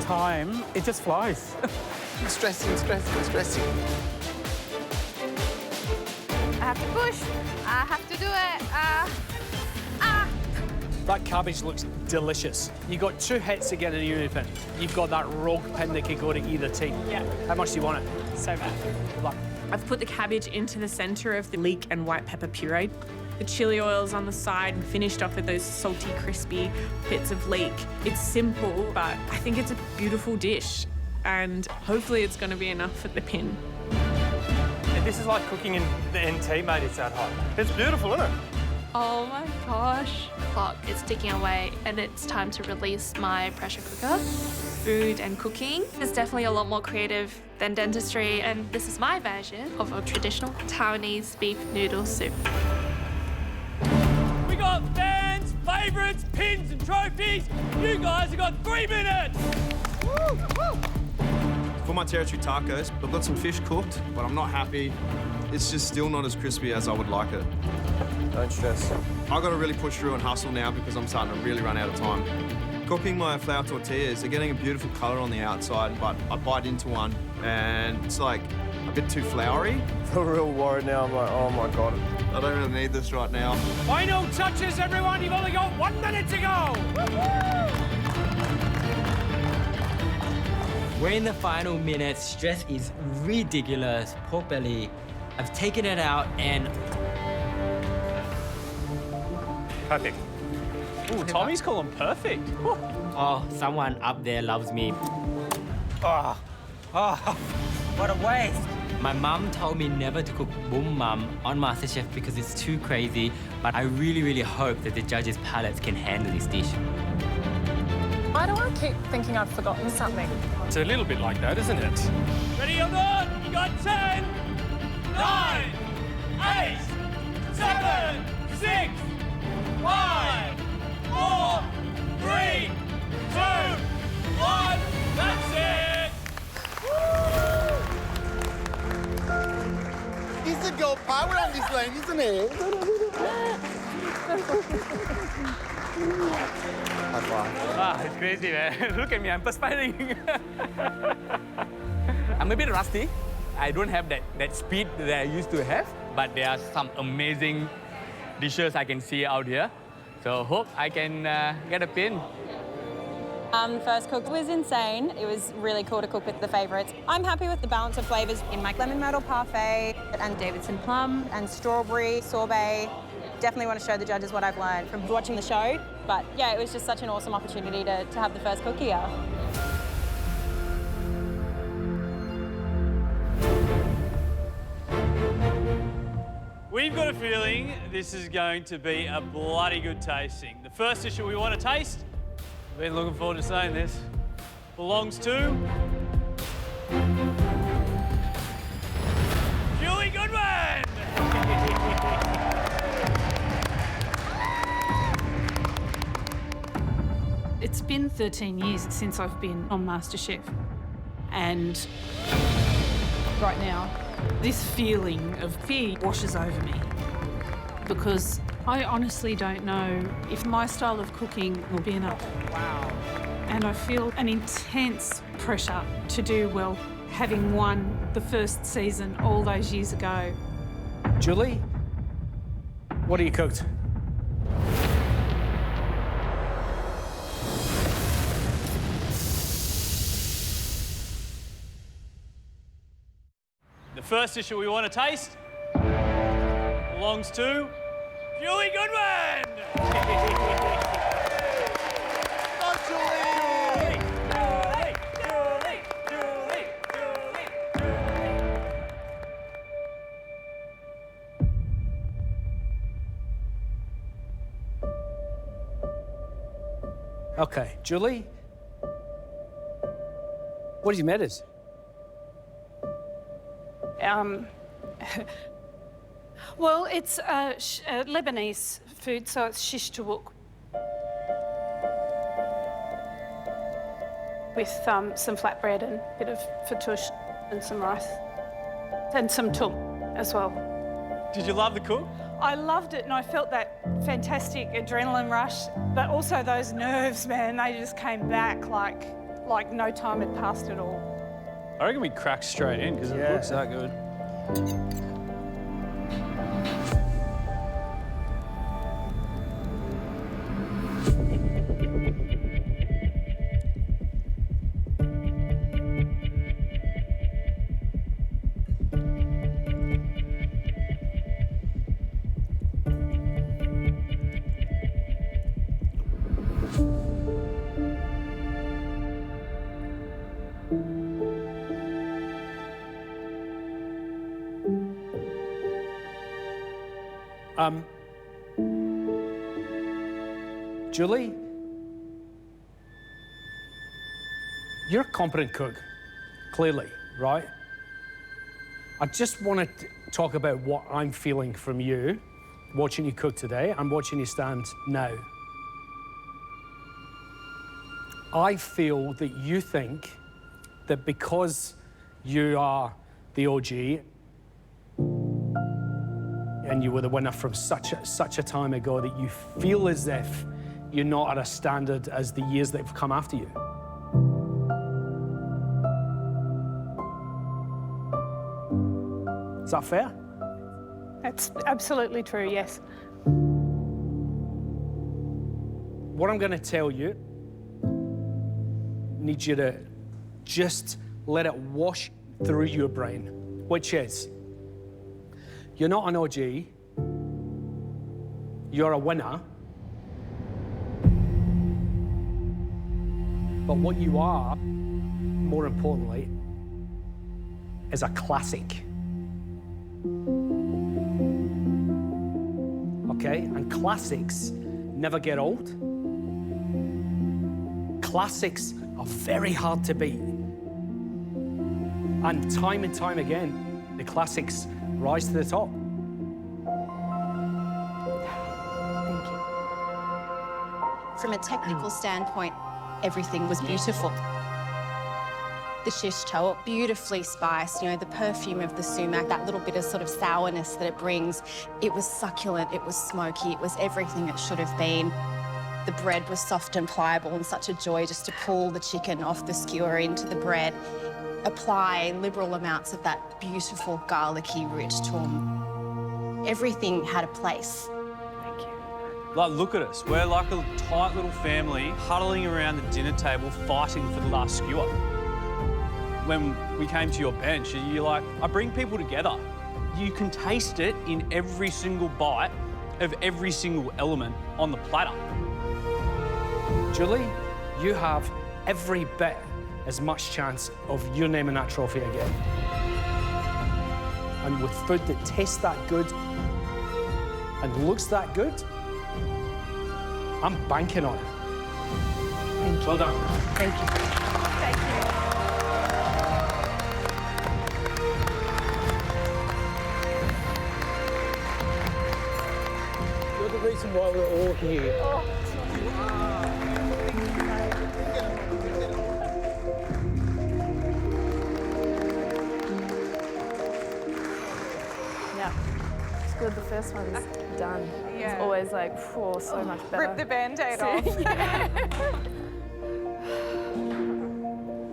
Time, it just flies. Stressing. I have to push. I have to do it. That cabbage looks delicious. You got 2 hits to get in a unipin. You've got that rogue pin that could go to either team. Yeah. How much do you want it? So bad. Good luck. I've put the cabbage into the centre of the leek and white pepper puree. The chili oil's on the side and finished off with those salty, crispy bits of leek. It's simple, but I think it's a beautiful dish, and hopefully it's going to be enough for the pin. This is like cooking in the NT, mate. It's that hot. It's beautiful, isn't it? Oh my gosh. Clock is ticking away and it's time to release my pressure cooker. Food and cooking is definitely a lot more creative than dentistry, and this is my version of a traditional Taiwanese beef noodle soup. We got fans, favourites, pins and trophies. You guys have got 3 minutes. Woo, woo. For my territory tacos, I've got some fish cooked, but I'm not happy. It's just still not as crispy as I would like it. Don't stress. I've got to really push through and hustle now because I'm starting to really run out of time. Cooking my flour tortillas, they're getting a beautiful colour on the outside, but I bite into one and it's like a bit too floury. I feel real worried now. I'm like, oh my God. I don't really need this right now. Final touches, everyone. You've only got 1 minute to go. We're in the final minutes. Stress is ridiculous. Pork belly. I've taken it out and... Perfect. Ooh, Tommy's calling perfect. Woo. Oh, someone up there loves me. Oh, what a waste. My mum told me never to cook Boom Mum on MasterChef because it's too crazy, but I really, really hope that the judges' palates can handle this dish. Why do I keep thinking I've forgotten something? It's a little bit like that, isn't it? Ready or not? You got 10, 9, 8, 7, 6, 5, 4, 3, 2, 1. That's it. It's a go power on this lane, isn't it? High five. Ah, it's crazy, man. Look at me, I'm perspiring. I'm a bit rusty. I don't have that speed that I used to have, but there are some amazing dishes I can see out here. So hope I can get a pin. First cook was insane. It was really cool to cook with the favourites. I'm happy with the balance of flavours in my lemon myrtle parfait and Davidson plum and strawberry sorbet. Definitely want to show the judges what I've learned from watching the show. But yeah, it was just such an awesome opportunity to have the first cook here. We've got a feeling this is going to be a bloody good tasting. The first dish that we want to taste, I've been looking forward to saying this, belongs to Julie Goodwin! It's been 13 years since I've been on MasterChef, and right now, this feeling of fear washes over me because I honestly don't know if my style of cooking will be enough. Wow. And I feel an intense pressure to do well, having won the first season all those years ago. Julie, what have you cooked? The first dish that we want to taste belongs to Julie Goodwin! Okay, Julie, what have you made it? Well, it's Lebanese food, so it's shish tawuk with some flatbread and a bit of fattoush and some rice and some tum as well. Did you love the cook? I loved it, and I felt that fantastic adrenaline rush, but also those nerves, man, they just came back like no time had passed at all. I reckon we cracked straight in because it looks that good. Julie, you're a competent cook, clearly, right? I just want to talk about what I'm feeling from you, watching you cook today and watching you stand now. I feel that you think that because you are the OG and you were the winner from such a time ago, that you feel as if you're not at a standard as the years that have come after you. Is that fair? That's absolutely true, yes. What I'm going to tell you, I need you to just let it wash through your brain, which is, you're not an OG, you're a winner, but what you are, more importantly, is a classic. Okay, and classics never get old. Classics are very hard to beat. And time again, the classics rise to the top. Thank you. From a technical standpoint, everything was beautiful. The shish towel, beautifully spiced, you know, the perfume of the sumac, that little bit of sort of sourness that it brings. It was succulent, it was smoky, it was everything it should have been. The bread was soft and pliable, and such a joy just to pull the chicken off the skewer into the bread. Apply liberal amounts of that beautiful garlicky root tom. Everything had a place. Like, look at us. We're like a tight little family huddling around the dinner table fighting for the last skewer. When we came to your bench, you're like, I bring people together. You can taste it in every single bite of every single element on the platter. Julie, you have every bit as much chance of your name in that trophy again. And with food that tastes that good and looks that good, I'm banking on it. Thank you. Well done. Thank you. Thank you. You're the reason why we're all here. Yeah, it's good. The first one's done. Yeah. It's always like, oh, so much better. Rip the Band-Aid off.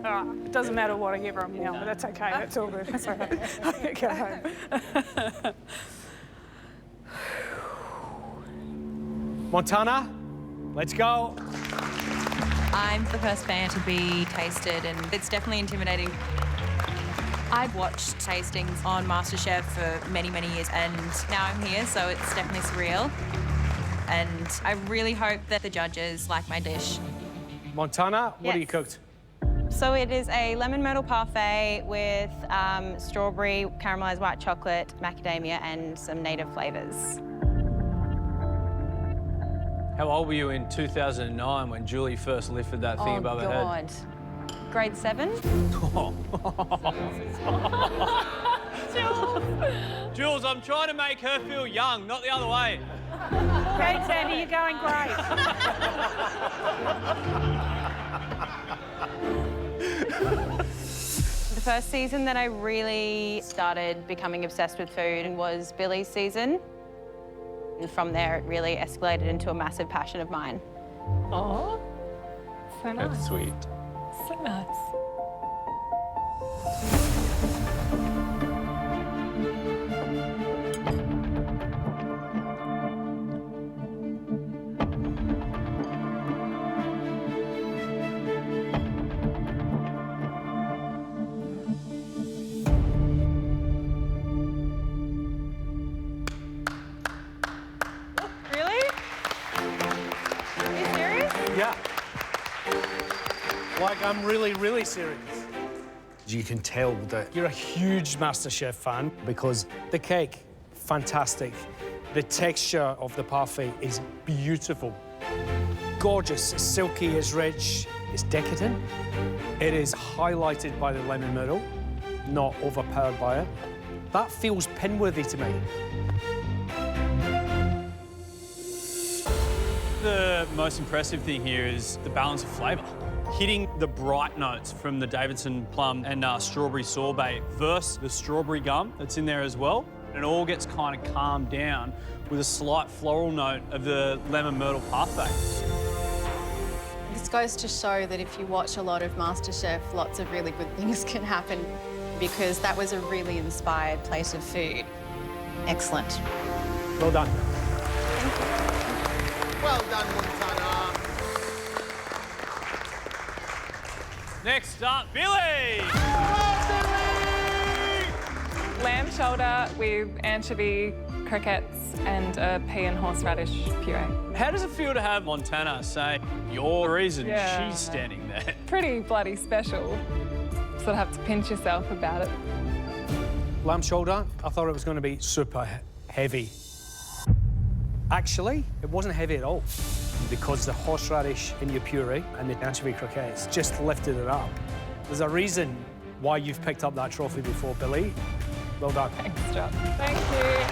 All right, it doesn't matter what I get wrong now, but that's okay, that's all good. That's all right. I can go home. Montana, let's go. I'm the first fan to be tasted, and it's definitely intimidating. I've watched tastings on MasterChef for many, many years, and now I'm here, so it's definitely surreal. And I really hope that the judges like my dish. Montana, what have you cooked? So it is a lemon myrtle parfait with strawberry, caramelised white chocolate, macadamia, and some native flavours. How old were you in 2009 when Julie first lifted that thing above her head? Grade 7. Jules, I'm trying to make her feel young, not the other way. Great, Sandy, you're going great. The first season that I really started becoming obsessed with food was Billy's season. And from there, it really escalated into a massive passion of mine. Oh, so nice. That's sweet. So nice. Really? Are you serious? Yeah. Like, I'm really, really serious. You can tell that you're a huge MasterChef fan because the cake, fantastic. The texture of the parfait is beautiful. Gorgeous, it's silky, it's rich, it's decadent. It is highlighted by the lemon myrtle, not overpowered by it. That feels pin-worthy to me. The most impressive thing here is the balance of flavour. Hitting the bright notes from the Davidson plum and strawberry sorbet versus the strawberry gum that's in there as well. It all gets kind of calmed down with a slight floral note of the lemon myrtle parfait. This goes to show that if you watch a lot of MasterChef, lots of really good things can happen, because that was a really inspired plate of food. Excellent. Well done. Well done, Montana. Next up, Billy! Lamb shoulder with anchovy, croquettes and a pea and horseradish puree. How does it feel to have Montana say you're the reason Yeah. she's standing there? Pretty bloody special. Sort of have to pinch yourself about it. Lamb shoulder, I thought it was going to be super heavy. Actually, it wasn't heavy at all, because the horseradish in your puree and the anchovy croquettes just lifted it up. There's a reason why you've picked up that trophy before, Billy. Well done. Thanks, Josh. Thank you.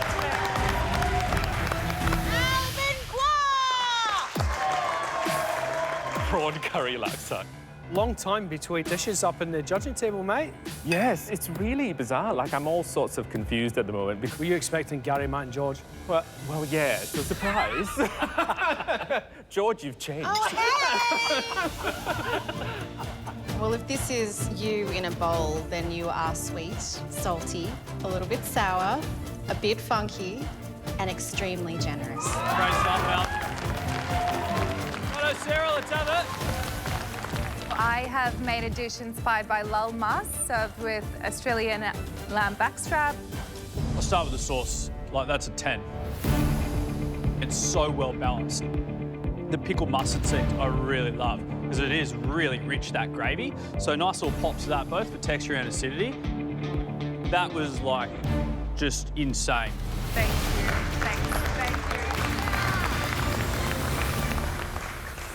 Prawn curry laksa. Long time between dishes up in the judging table, mate. Yes, it's really bizarre. Like, I'm all sorts of confused at the moment. Were you expecting Gary, Matt and George? Well, yeah, it's a surprise. George, you've changed. Well, if this is you in a bowl, then you are sweet, salty, a little bit sour, a bit funky, and extremely generous. Great stuff, Mel. Righto, Sarah, let's have it. I have made a dish inspired by lal mas, served with Australian lamb backstrap. I'll start with the sauce. Like, that's a 10. It's so well balanced. The pickled mustard seeds I really love, because it is really rich, that gravy. So nice little pops of that, both for texture and acidity. That was, like, just insane. Thank you. Thank you.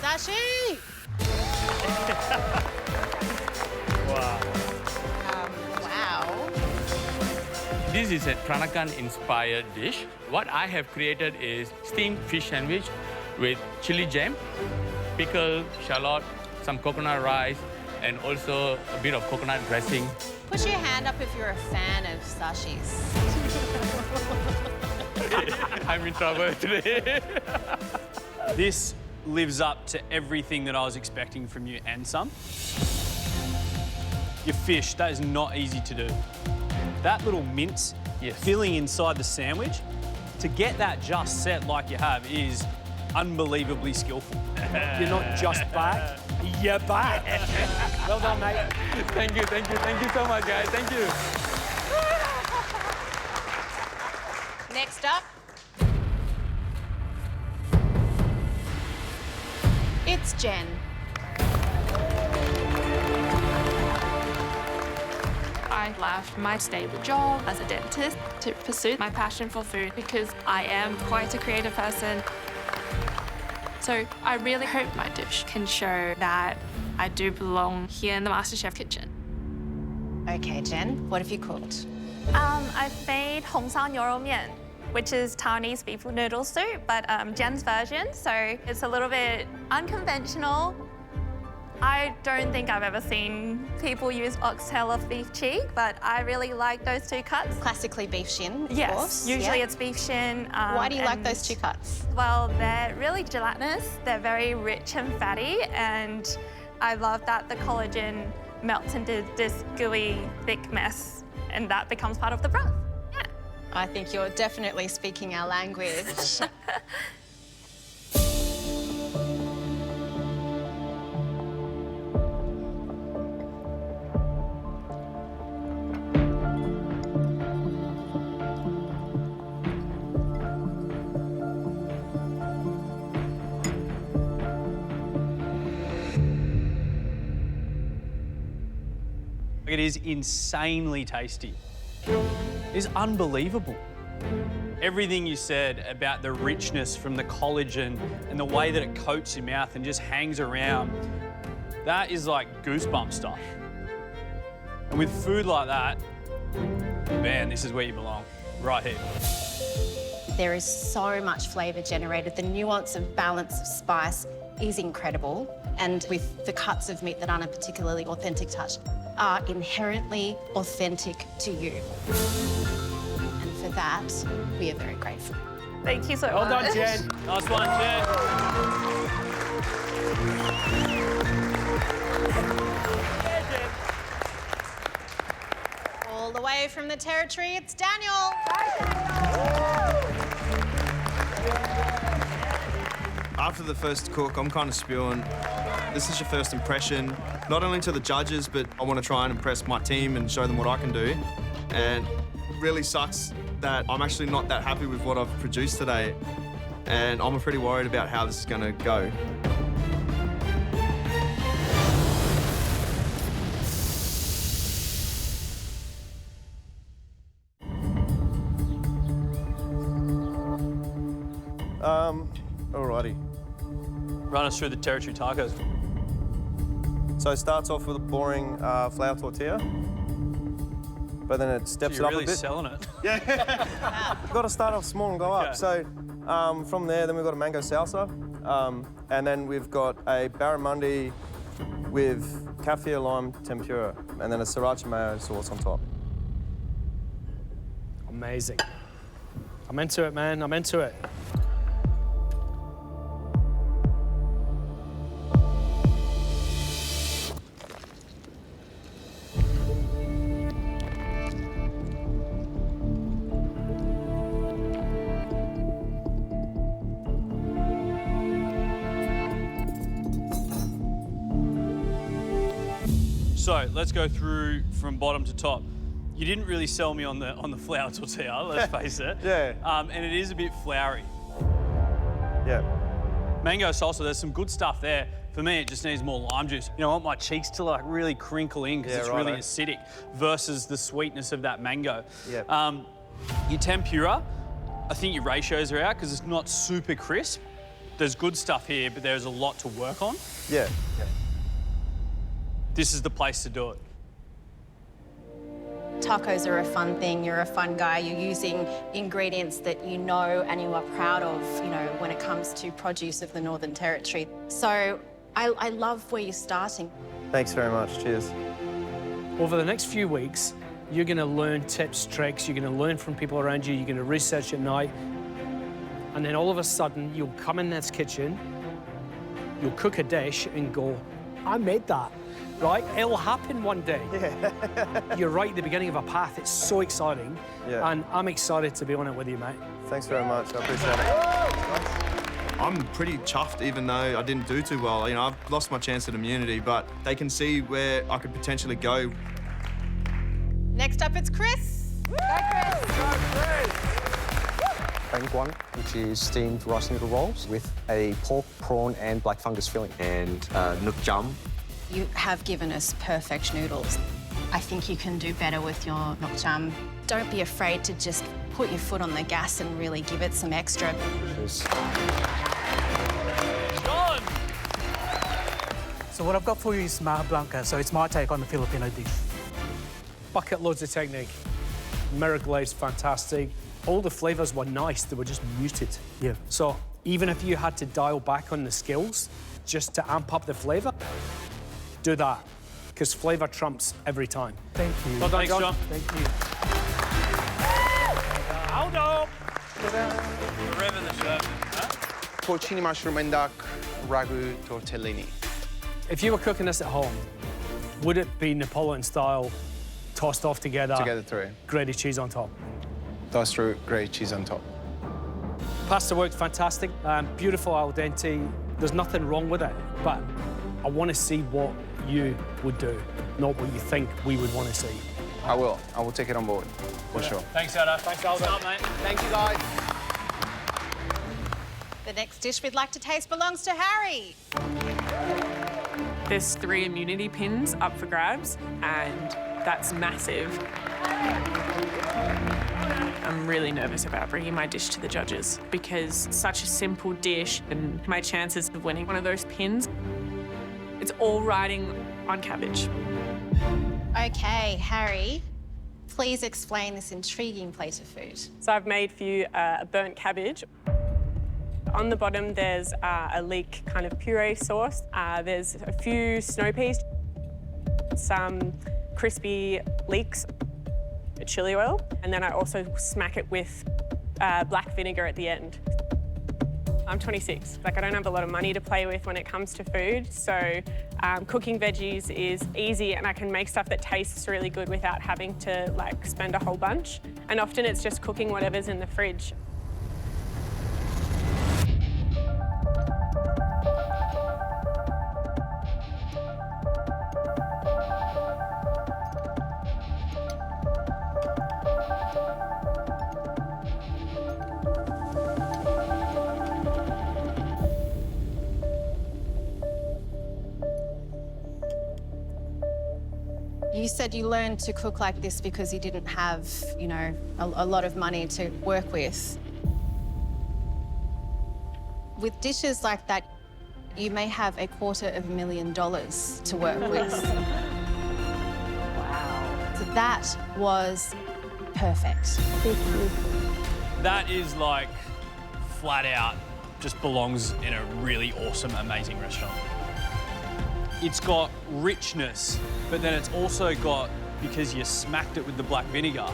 Sashi! Wow. Wow. This is a Peranakan-inspired dish. What I have created is steamed fish sandwich with chili jam, pickle, shallot, some coconut rice, and also a bit of coconut dressing. Put your hand up if you're a fan of sashis. I'm in trouble today. This lives up to everything that I was expecting from you and some. Your fish, that is not easy to do. That little mince filling inside the sandwich, to get that just set like you have is unbelievably skillful. You're not just back, you're back. Well done, mate. Thank you so much, guys. Thank you. Next up, it's Jen. I left my stable job as a dentist to pursue my passion for food because I am quite a creative person. So I really hope my dish can show that I do belong here in the MasterChef kitchen. Okay, Jen, what have you cooked? I've made Hong Sao Nyoro Mian, which is Taiwanese beef noodle soup, but Jen's version, so it's a little bit unconventional. I don't think I've ever seen people use oxtail of beef cheek, but I really like those two cuts. Classically beef shin, of yes, course. usually Yeah. it's beef shin. Why do you like and- those two cuts? Well, they're really gelatinous, they're very rich and fatty, and I love that the collagen melts into this gooey, thick mess, and that becomes part of the broth. I think you're definitely speaking our language. It is insanely tasty. It is unbelievable. Everything you said about the richness from the collagen and the way that it coats your mouth and just hangs around, that is like goosebump stuff. And with food like that, man, this is where you belong, right here. There is so much flavour generated. The nuance of balance of spice is incredible. And with the cuts of meat that aren't a particularly authentic touch, are inherently authentic to you. And for that, we are very grateful. Thank you so Well much. done, Jen. Nice one, Jen. All the way from the territory, it's Daniel. After the first cook, I'm kind of spewing. This is your first impression, not only to the judges, but I want to try and impress my team and show them what I can do. And it really sucks that I'm actually not that happy with what I've produced today. And I'm pretty worried about how this is going to go. Alrighty. Run us through the territory tacos. So it starts off with a boring flour tortilla, but then it steps it up a bit. You're really selling it. You've got to start off small and go up. So from there, then we've got a mango salsa, and then we've got a barramundi with kaffir lime tempura, and then a sriracha mayo sauce on top. Amazing. I'm into it, man. I'm into it. So let's go through from bottom to top. You didn't really sell me on the flour tortilla, let's face it. Yeah. And it is a bit floury. Yeah. Mango salsa, there's some good stuff there. For me, it just needs more lime juice. You know, I want my cheeks to like really crinkle in because it's really acidic versus the sweetness of that mango. Yeah. Your tempura, I think your ratios are out because it's not super crisp. There's good stuff here, but there's a lot to work on. Yeah. This is the place to do it. Tacos are a fun thing. You're a fun guy. You're using ingredients that you know and you are proud of, you know, when it comes to produce of the Northern Territory. So I love where you're starting. Thanks very much. Cheers. Over the next few weeks, you're going to learn tips, tricks. You're going to learn from people around you. You're going to research at night. And then all of a sudden, you'll come in this kitchen, you'll cook a dish and go, I made that. Right? It'll happen one day. Yeah. You're right at the beginning of a path. It's so exciting. Yeah. And I'm excited to be on it with you, mate. Thanks very much. I appreciate it. I'm pretty chuffed, even though I didn't do too well. You know, I've lost my chance at immunity, but they can see where I could potentially go. Next up, it's Chris. Bank one, which is steamed rice noodle rolls with a pork, prawn and black fungus filling. And nook jam. You have given us perfect noodles. I think you can do better with your nook jam. Don't be afraid to just put your foot on the gas and really give it some extra. John! So what I've got for you is Mar Blanca, so it's my take on the Filipino dish. Bucket loads of technique. Mirror glaze, fantastic. All the flavours were nice, they were just muted. Yeah. So even if you had to dial back on the skills just to amp up the flavour, do that, because flavour trumps every time. Thank you. Well done, Thanks, John. Thank you. Aldo! Forever the chef. Huh? Porcini mushroom and duck ragu tortellini. If you were cooking this at home, would it be Neapolitan style, tossed off together? Together through. Grated cheese on top. Tossed through, grated cheese on top. Pasta worked fantastic, beautiful al dente. There's nothing wrong with it, but I want to see what you would do, not what you think we would want to see. I will take it on board, for sure. Thanks, Aldo. Thanks, Aldo. Stop, mate. Thank you, guys. The next dish we'd like to taste belongs to Harry. There's 3 immunity pins up for grabs, and that's massive. I'm really nervous about bringing my dish to the judges because such a simple dish and my chances of winning one of those pins, it's all riding on cabbage. Okay, Harry, please explain this intriguing plate of food. So I've made for you a burnt cabbage. On the bottom, there's a leek kind of puree sauce. There's a few snow peas, some crispy leeks, chili oil, and then I also smack it with black vinegar at the end. I'm 26. Like, I don't have a lot of money to play with when it comes to food, so cooking veggies is easy and I can make stuff that tastes really good without having to, like, spend a whole bunch. And often it's just cooking whatever's in the fridge. You said you learned to cook like this because you didn't have, you know, a lot of money to work with. With dishes like that, you may have $250,000 to work with. Wow. So that was perfect. That is like flat out just belongs in a really awesome, amazing restaurant. It's got richness, but then it's also got, because you smacked it with the black vinegar,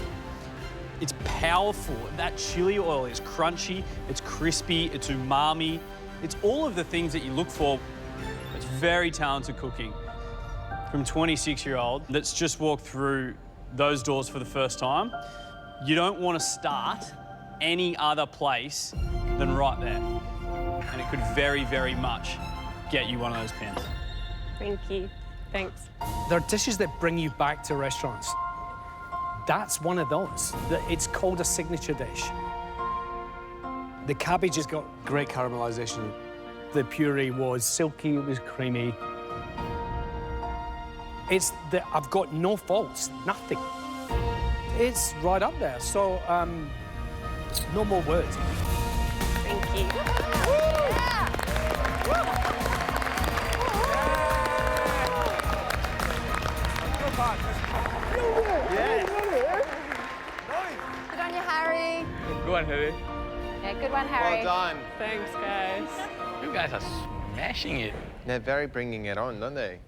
it's powerful. That chili oil is crunchy, it's crispy, it's umami. It's all of the things that you look for. It's very talented cooking. From 26-year-old that's just walked through those doors for the first time, you don't want to start any other place than right there. And it could very, very much get you one of those pins. Thank you. Thanks. There are dishes that bring you back to restaurants. That's one of those. It's called a signature dish. The cabbage has got great caramelization. The puree was silky, it was creamy. I've got no faults, nothing. It's right up there, so no more words. Thank you. Good on you, Harry. Good one, Harry. Yeah, good one, Harry. Well done. Thanks, guys. You guys are smashing it. They're very bringing it on, don't they?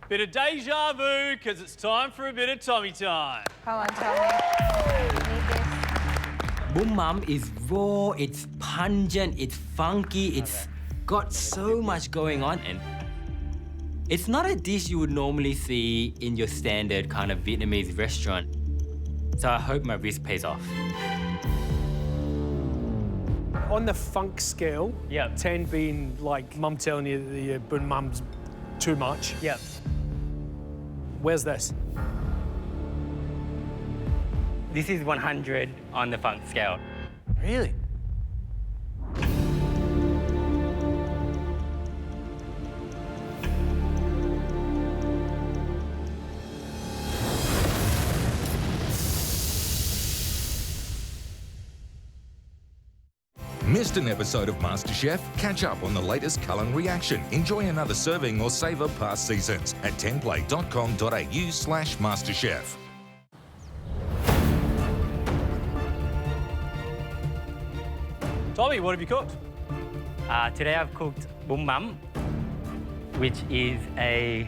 Bit of deja vu, because it's time for a bit of Tommy time. Come on, Tommy. Boom Mum is raw, it's pungent, it's funky, it's got so much going on, and it's not a dish you would normally see in your standard kind of Vietnamese restaurant. So I hope my risk pays off. On the funk scale, 10 being like Mum telling you the Boom Mum's too much. Yeah. Where's this? This is 100 on the funk scale. Really? Missed an episode of MasterChef? Catch up on the latest culinary action. Enjoy another serving or savour past seasons at 10play.com.au/MasterChef. Tommy, what have you cooked? Today I've cooked Boom Mum, which is a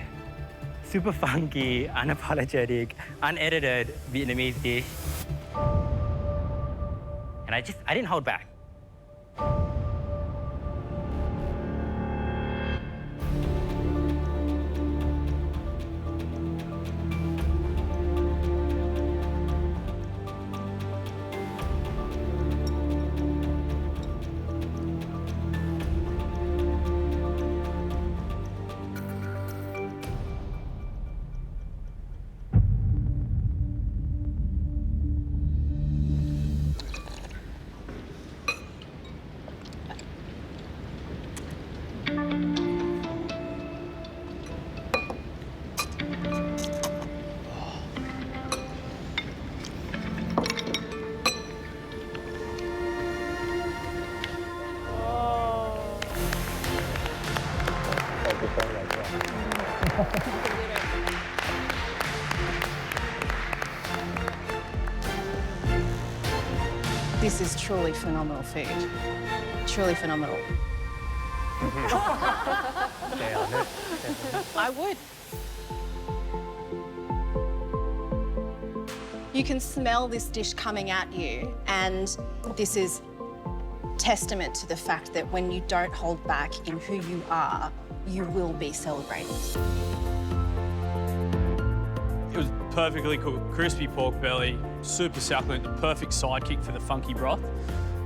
super funky, unapologetic, unedited Vietnamese dish. And I didn't hold back. is truly phenomenal food. Truly phenomenal. I would. You can smell this dish coming at you, and this is testament to the fact that when you don't hold back in who you are, you will be celebrated. It was perfectly cooked, crispy pork belly, super succulent, the perfect sidekick for the funky broth.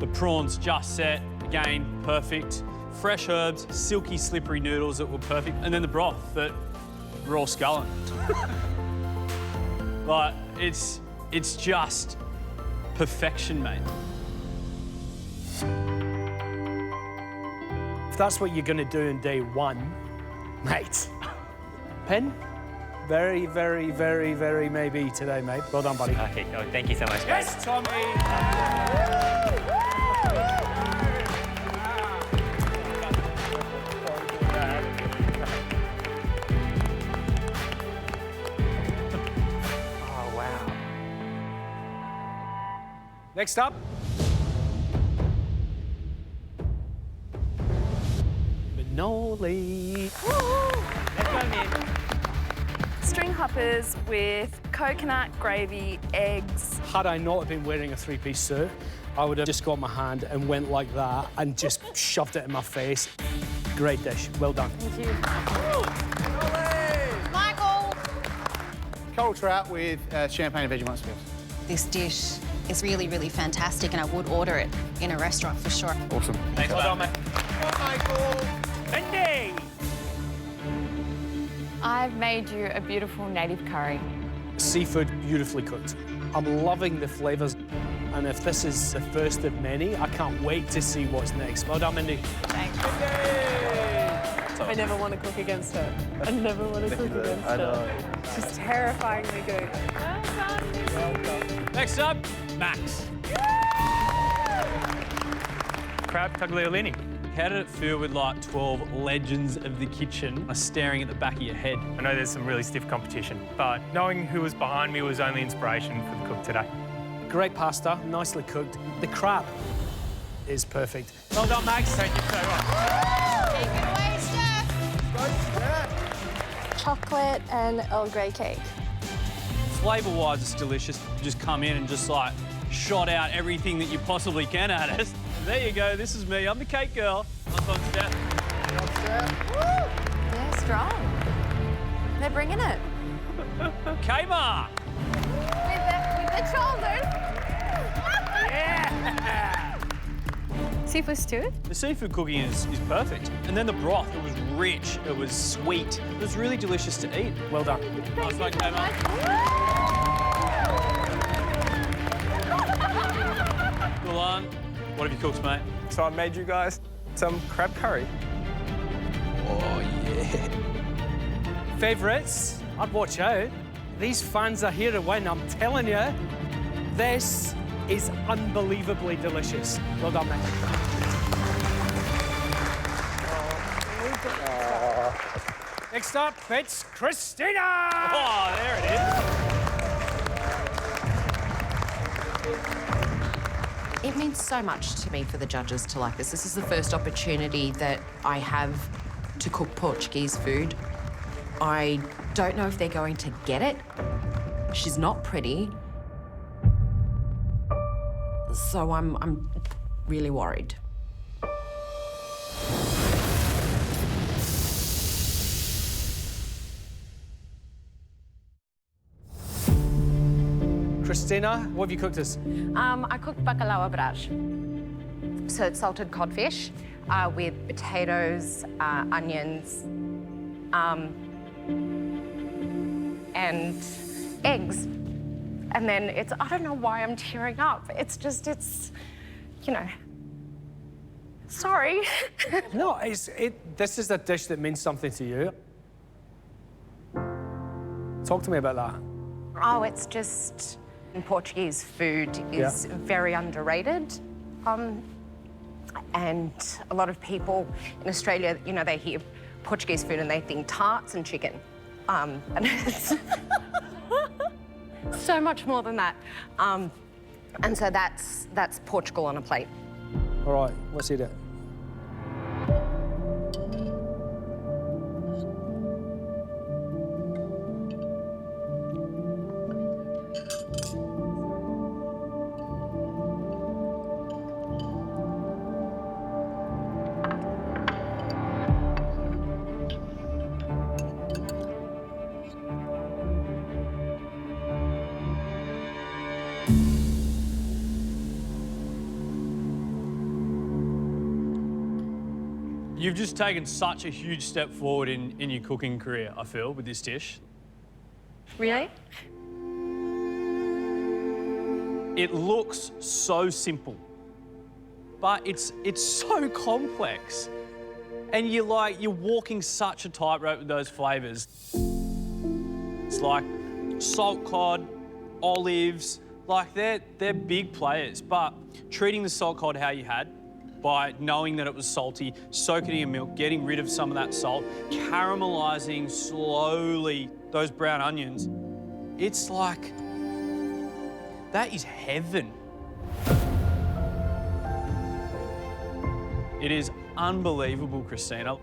The prawns just set, again, perfect. Fresh herbs, silky, slippery noodles that were perfect, and then the broth that we're all sculling. But it's just perfection, mate. If that's what you're going to do in day one, mate, pen? Very, very, very, very maybe today, mate. Well done, buddy. Okay, oh, thank you so much, guys. Yes, Tommy! Oh, wow. Next up. Manoli. Let's go, man. String hoppers with coconut gravy, eggs. Had I not have been wearing a three-piece suit, I would have just got my hand and went like that and just shoved it in my face. Great dish. Well done. Thank you. Michael! Coral trout with champagne and Vegemite sauce. This dish is really, really fantastic, and I would order it in a restaurant for sure. Awesome. Thanks, well done, mate. Mindy! I've made you a beautiful native curry. Seafood beautifully cooked. I'm loving the flavours, and if this is the first of many, I can't wait to see what's next. Well done, Mindy. Thanks. I never want to cook against her. I never want to cook against her. She's terrifyingly good. Next up, Max. Crab tagliolini. How did it feel with like 12 legends of the kitchen staring at the back of your head? I know there's some really stiff competition, but knowing who was behind me was only inspiration for the cook today. Great pasta, nicely cooked. The crab is perfect. Well done, Max. Thank you so much. Take it away, Steph. Chocolate and Earl Grey cake. Flavour-wise, it's delicious. You just come in and just like shot out everything that you possibly can at us. There you go, this is me. I'm the cake girl. Nice one, Steph. They're strong. They're bringing it. Kmart. With the shoulders. Yeah! Seafood stew? The seafood cooking is perfect. And then the broth, it was rich, it was sweet. It was really delicious to eat. Well done. Nice one, Kmart. Go on. What have you cooked, mate? So I made you guys some crab curry. Oh, yeah. Favourites? I'd watch out. These fans are here to win, I'm telling you. This is unbelievably delicious. Well done, mate. Next up, it's Christina! Oh, there it is. It means so much to me for the judges to like this. This is the first opportunity that I have to cook Portuguese food. I don't know if they're going to get it. She's not pretty. So I'm really worried. Christina, what have you cooked us? I cooked bacalhau brás. So it's salted codfish with potatoes, onions, and eggs. And then it's, I don't know why I'm tearing up. It's just, you know, sorry. No, this is a dish that means something to you. Talk to me about that. Oh, it's just, Portuguese food is very underrated. And a lot of people in Australia, you know, they hear Portuguese food and they think tarts and chicken. And it's so much more than that. And so that's Portugal on a plate. All right, let's eat it. You've just taken such a huge step forward in your cooking career, I feel, with this dish. Really? It looks so simple, but it's so complex. And you're walking such a tightrope with those flavours. It's like salt cod, olives, like they're big players, but treating the salt cod how you had, by knowing that it was salty, soaking it in milk, getting rid of some of that salt, caramelising slowly those brown onions. It's like, that is heaven. It is unbelievable, Christina.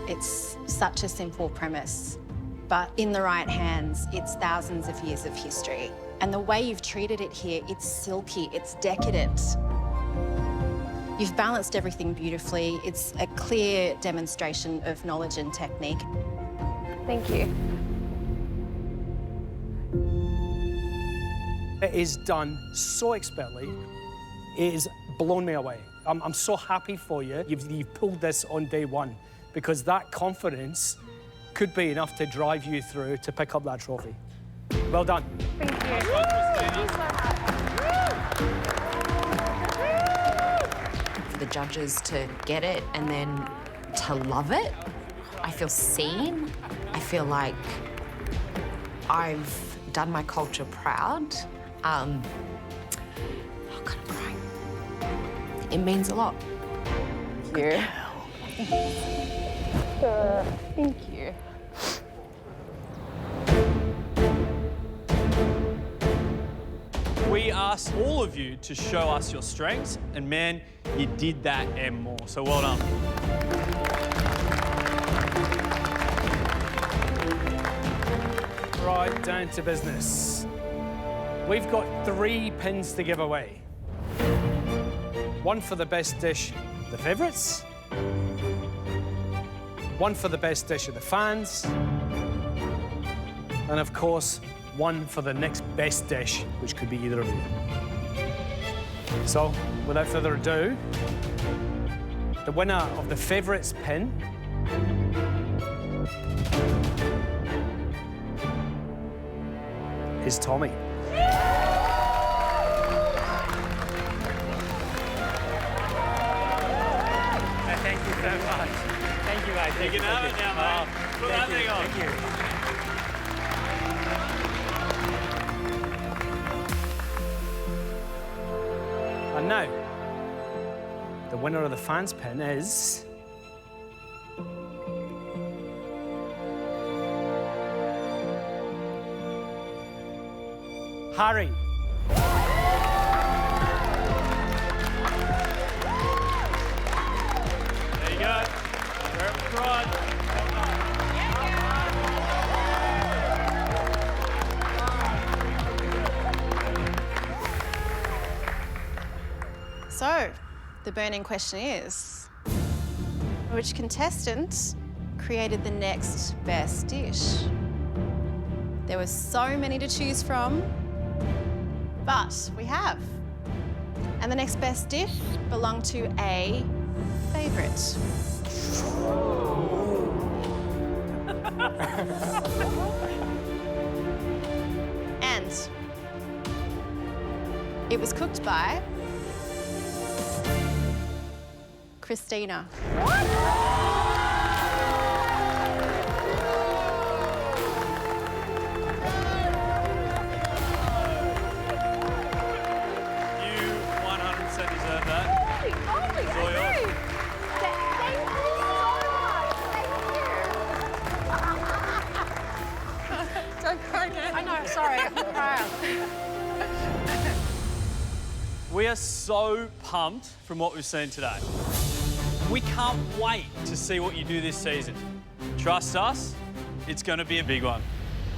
It's such a simple premise, but in the right hands, it's thousands of years of history. And the way you've treated it here, it's silky, it's decadent. You've balanced everything beautifully. It's a clear demonstration of knowledge and technique. Thank you. It is done so expertly. It has blown me away. I'm so happy for you. You've pulled this on day one, because that confidence could be enough to drive you through to pick up that trophy. Well done. Thank you. Thank you so much. For the judges to get it and then to love it, I feel seen. I feel like I've done my culture proud. Oh God, I'm crying. It means a lot. Thank you. Thank you. We asked all of you to show us your strengths, and man, you did that and more, so well done. Right, down to business. We've got 3 pins to give away. One for the best dish, the favourites. One for the best dish of the fans. And of course, one for the next best dish, which could be either of you. So, without further ado, the winner of the favourites pin is Tommy. Thank you so much. Thank you, guys. You can have it now, mate. Put that thing on. Thank you. And now, the winner of the fans pin is... Harry. There you go. You're right. So, the burning question is, which contestant created the next best dish? There were so many to choose from, but we have. And the next best dish belonged to a favourite. And it was cooked by Christina. Don't cry again. I know, sorry, I'm proud. We are so pumped from what we've seen today. We can't wait to see what you do this season. Trust us, it's going to be a big one.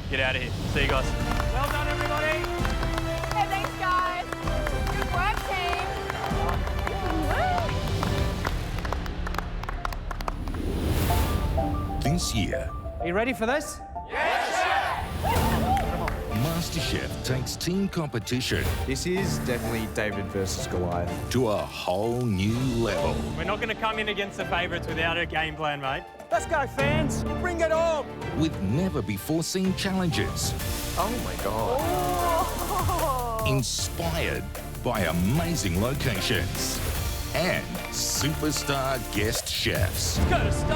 Get out of here. See you guys. Well done, everybody. Hey, thanks, guys. Good work, team. This year, Are you ready for this? MasterChef takes team competition This is definitely David versus Goliath. to a whole new level. We're not going to come in against the favourites without a game plan, mate. Let's go, fans. Bring it on. With never-before-seen challenges, Oh my God. inspired by amazing locations, and superstar guest chefs. Go to Stone!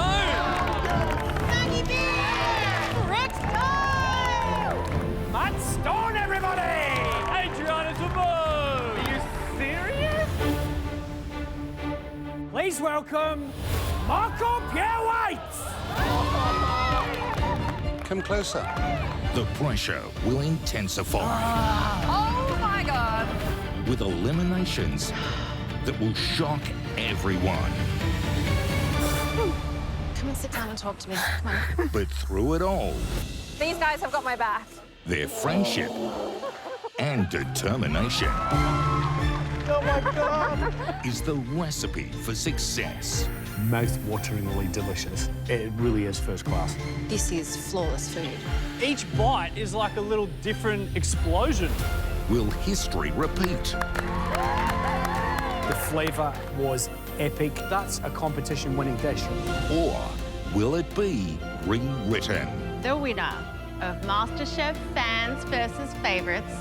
Maggie B! Rex time! Matt Stone, everybody. Adriana Tabone! Are you serious? Please welcome Marco Pierre White. Come closer. The pressure will intensify Oh my God. with eliminations that will shock everyone. Come and sit down and talk to me. Come on. But through it all, These guys have got my back. their friendship and determination Oh my God. is the recipe for success. Mouth-wateringly delicious. It really is first class. This is flawless food. Each bite is like a little different explosion. Will history repeat? The flavour was epic. That's a competition-winning dish. Or will it be rewritten? The winner of MasterChef Fans versus Favourites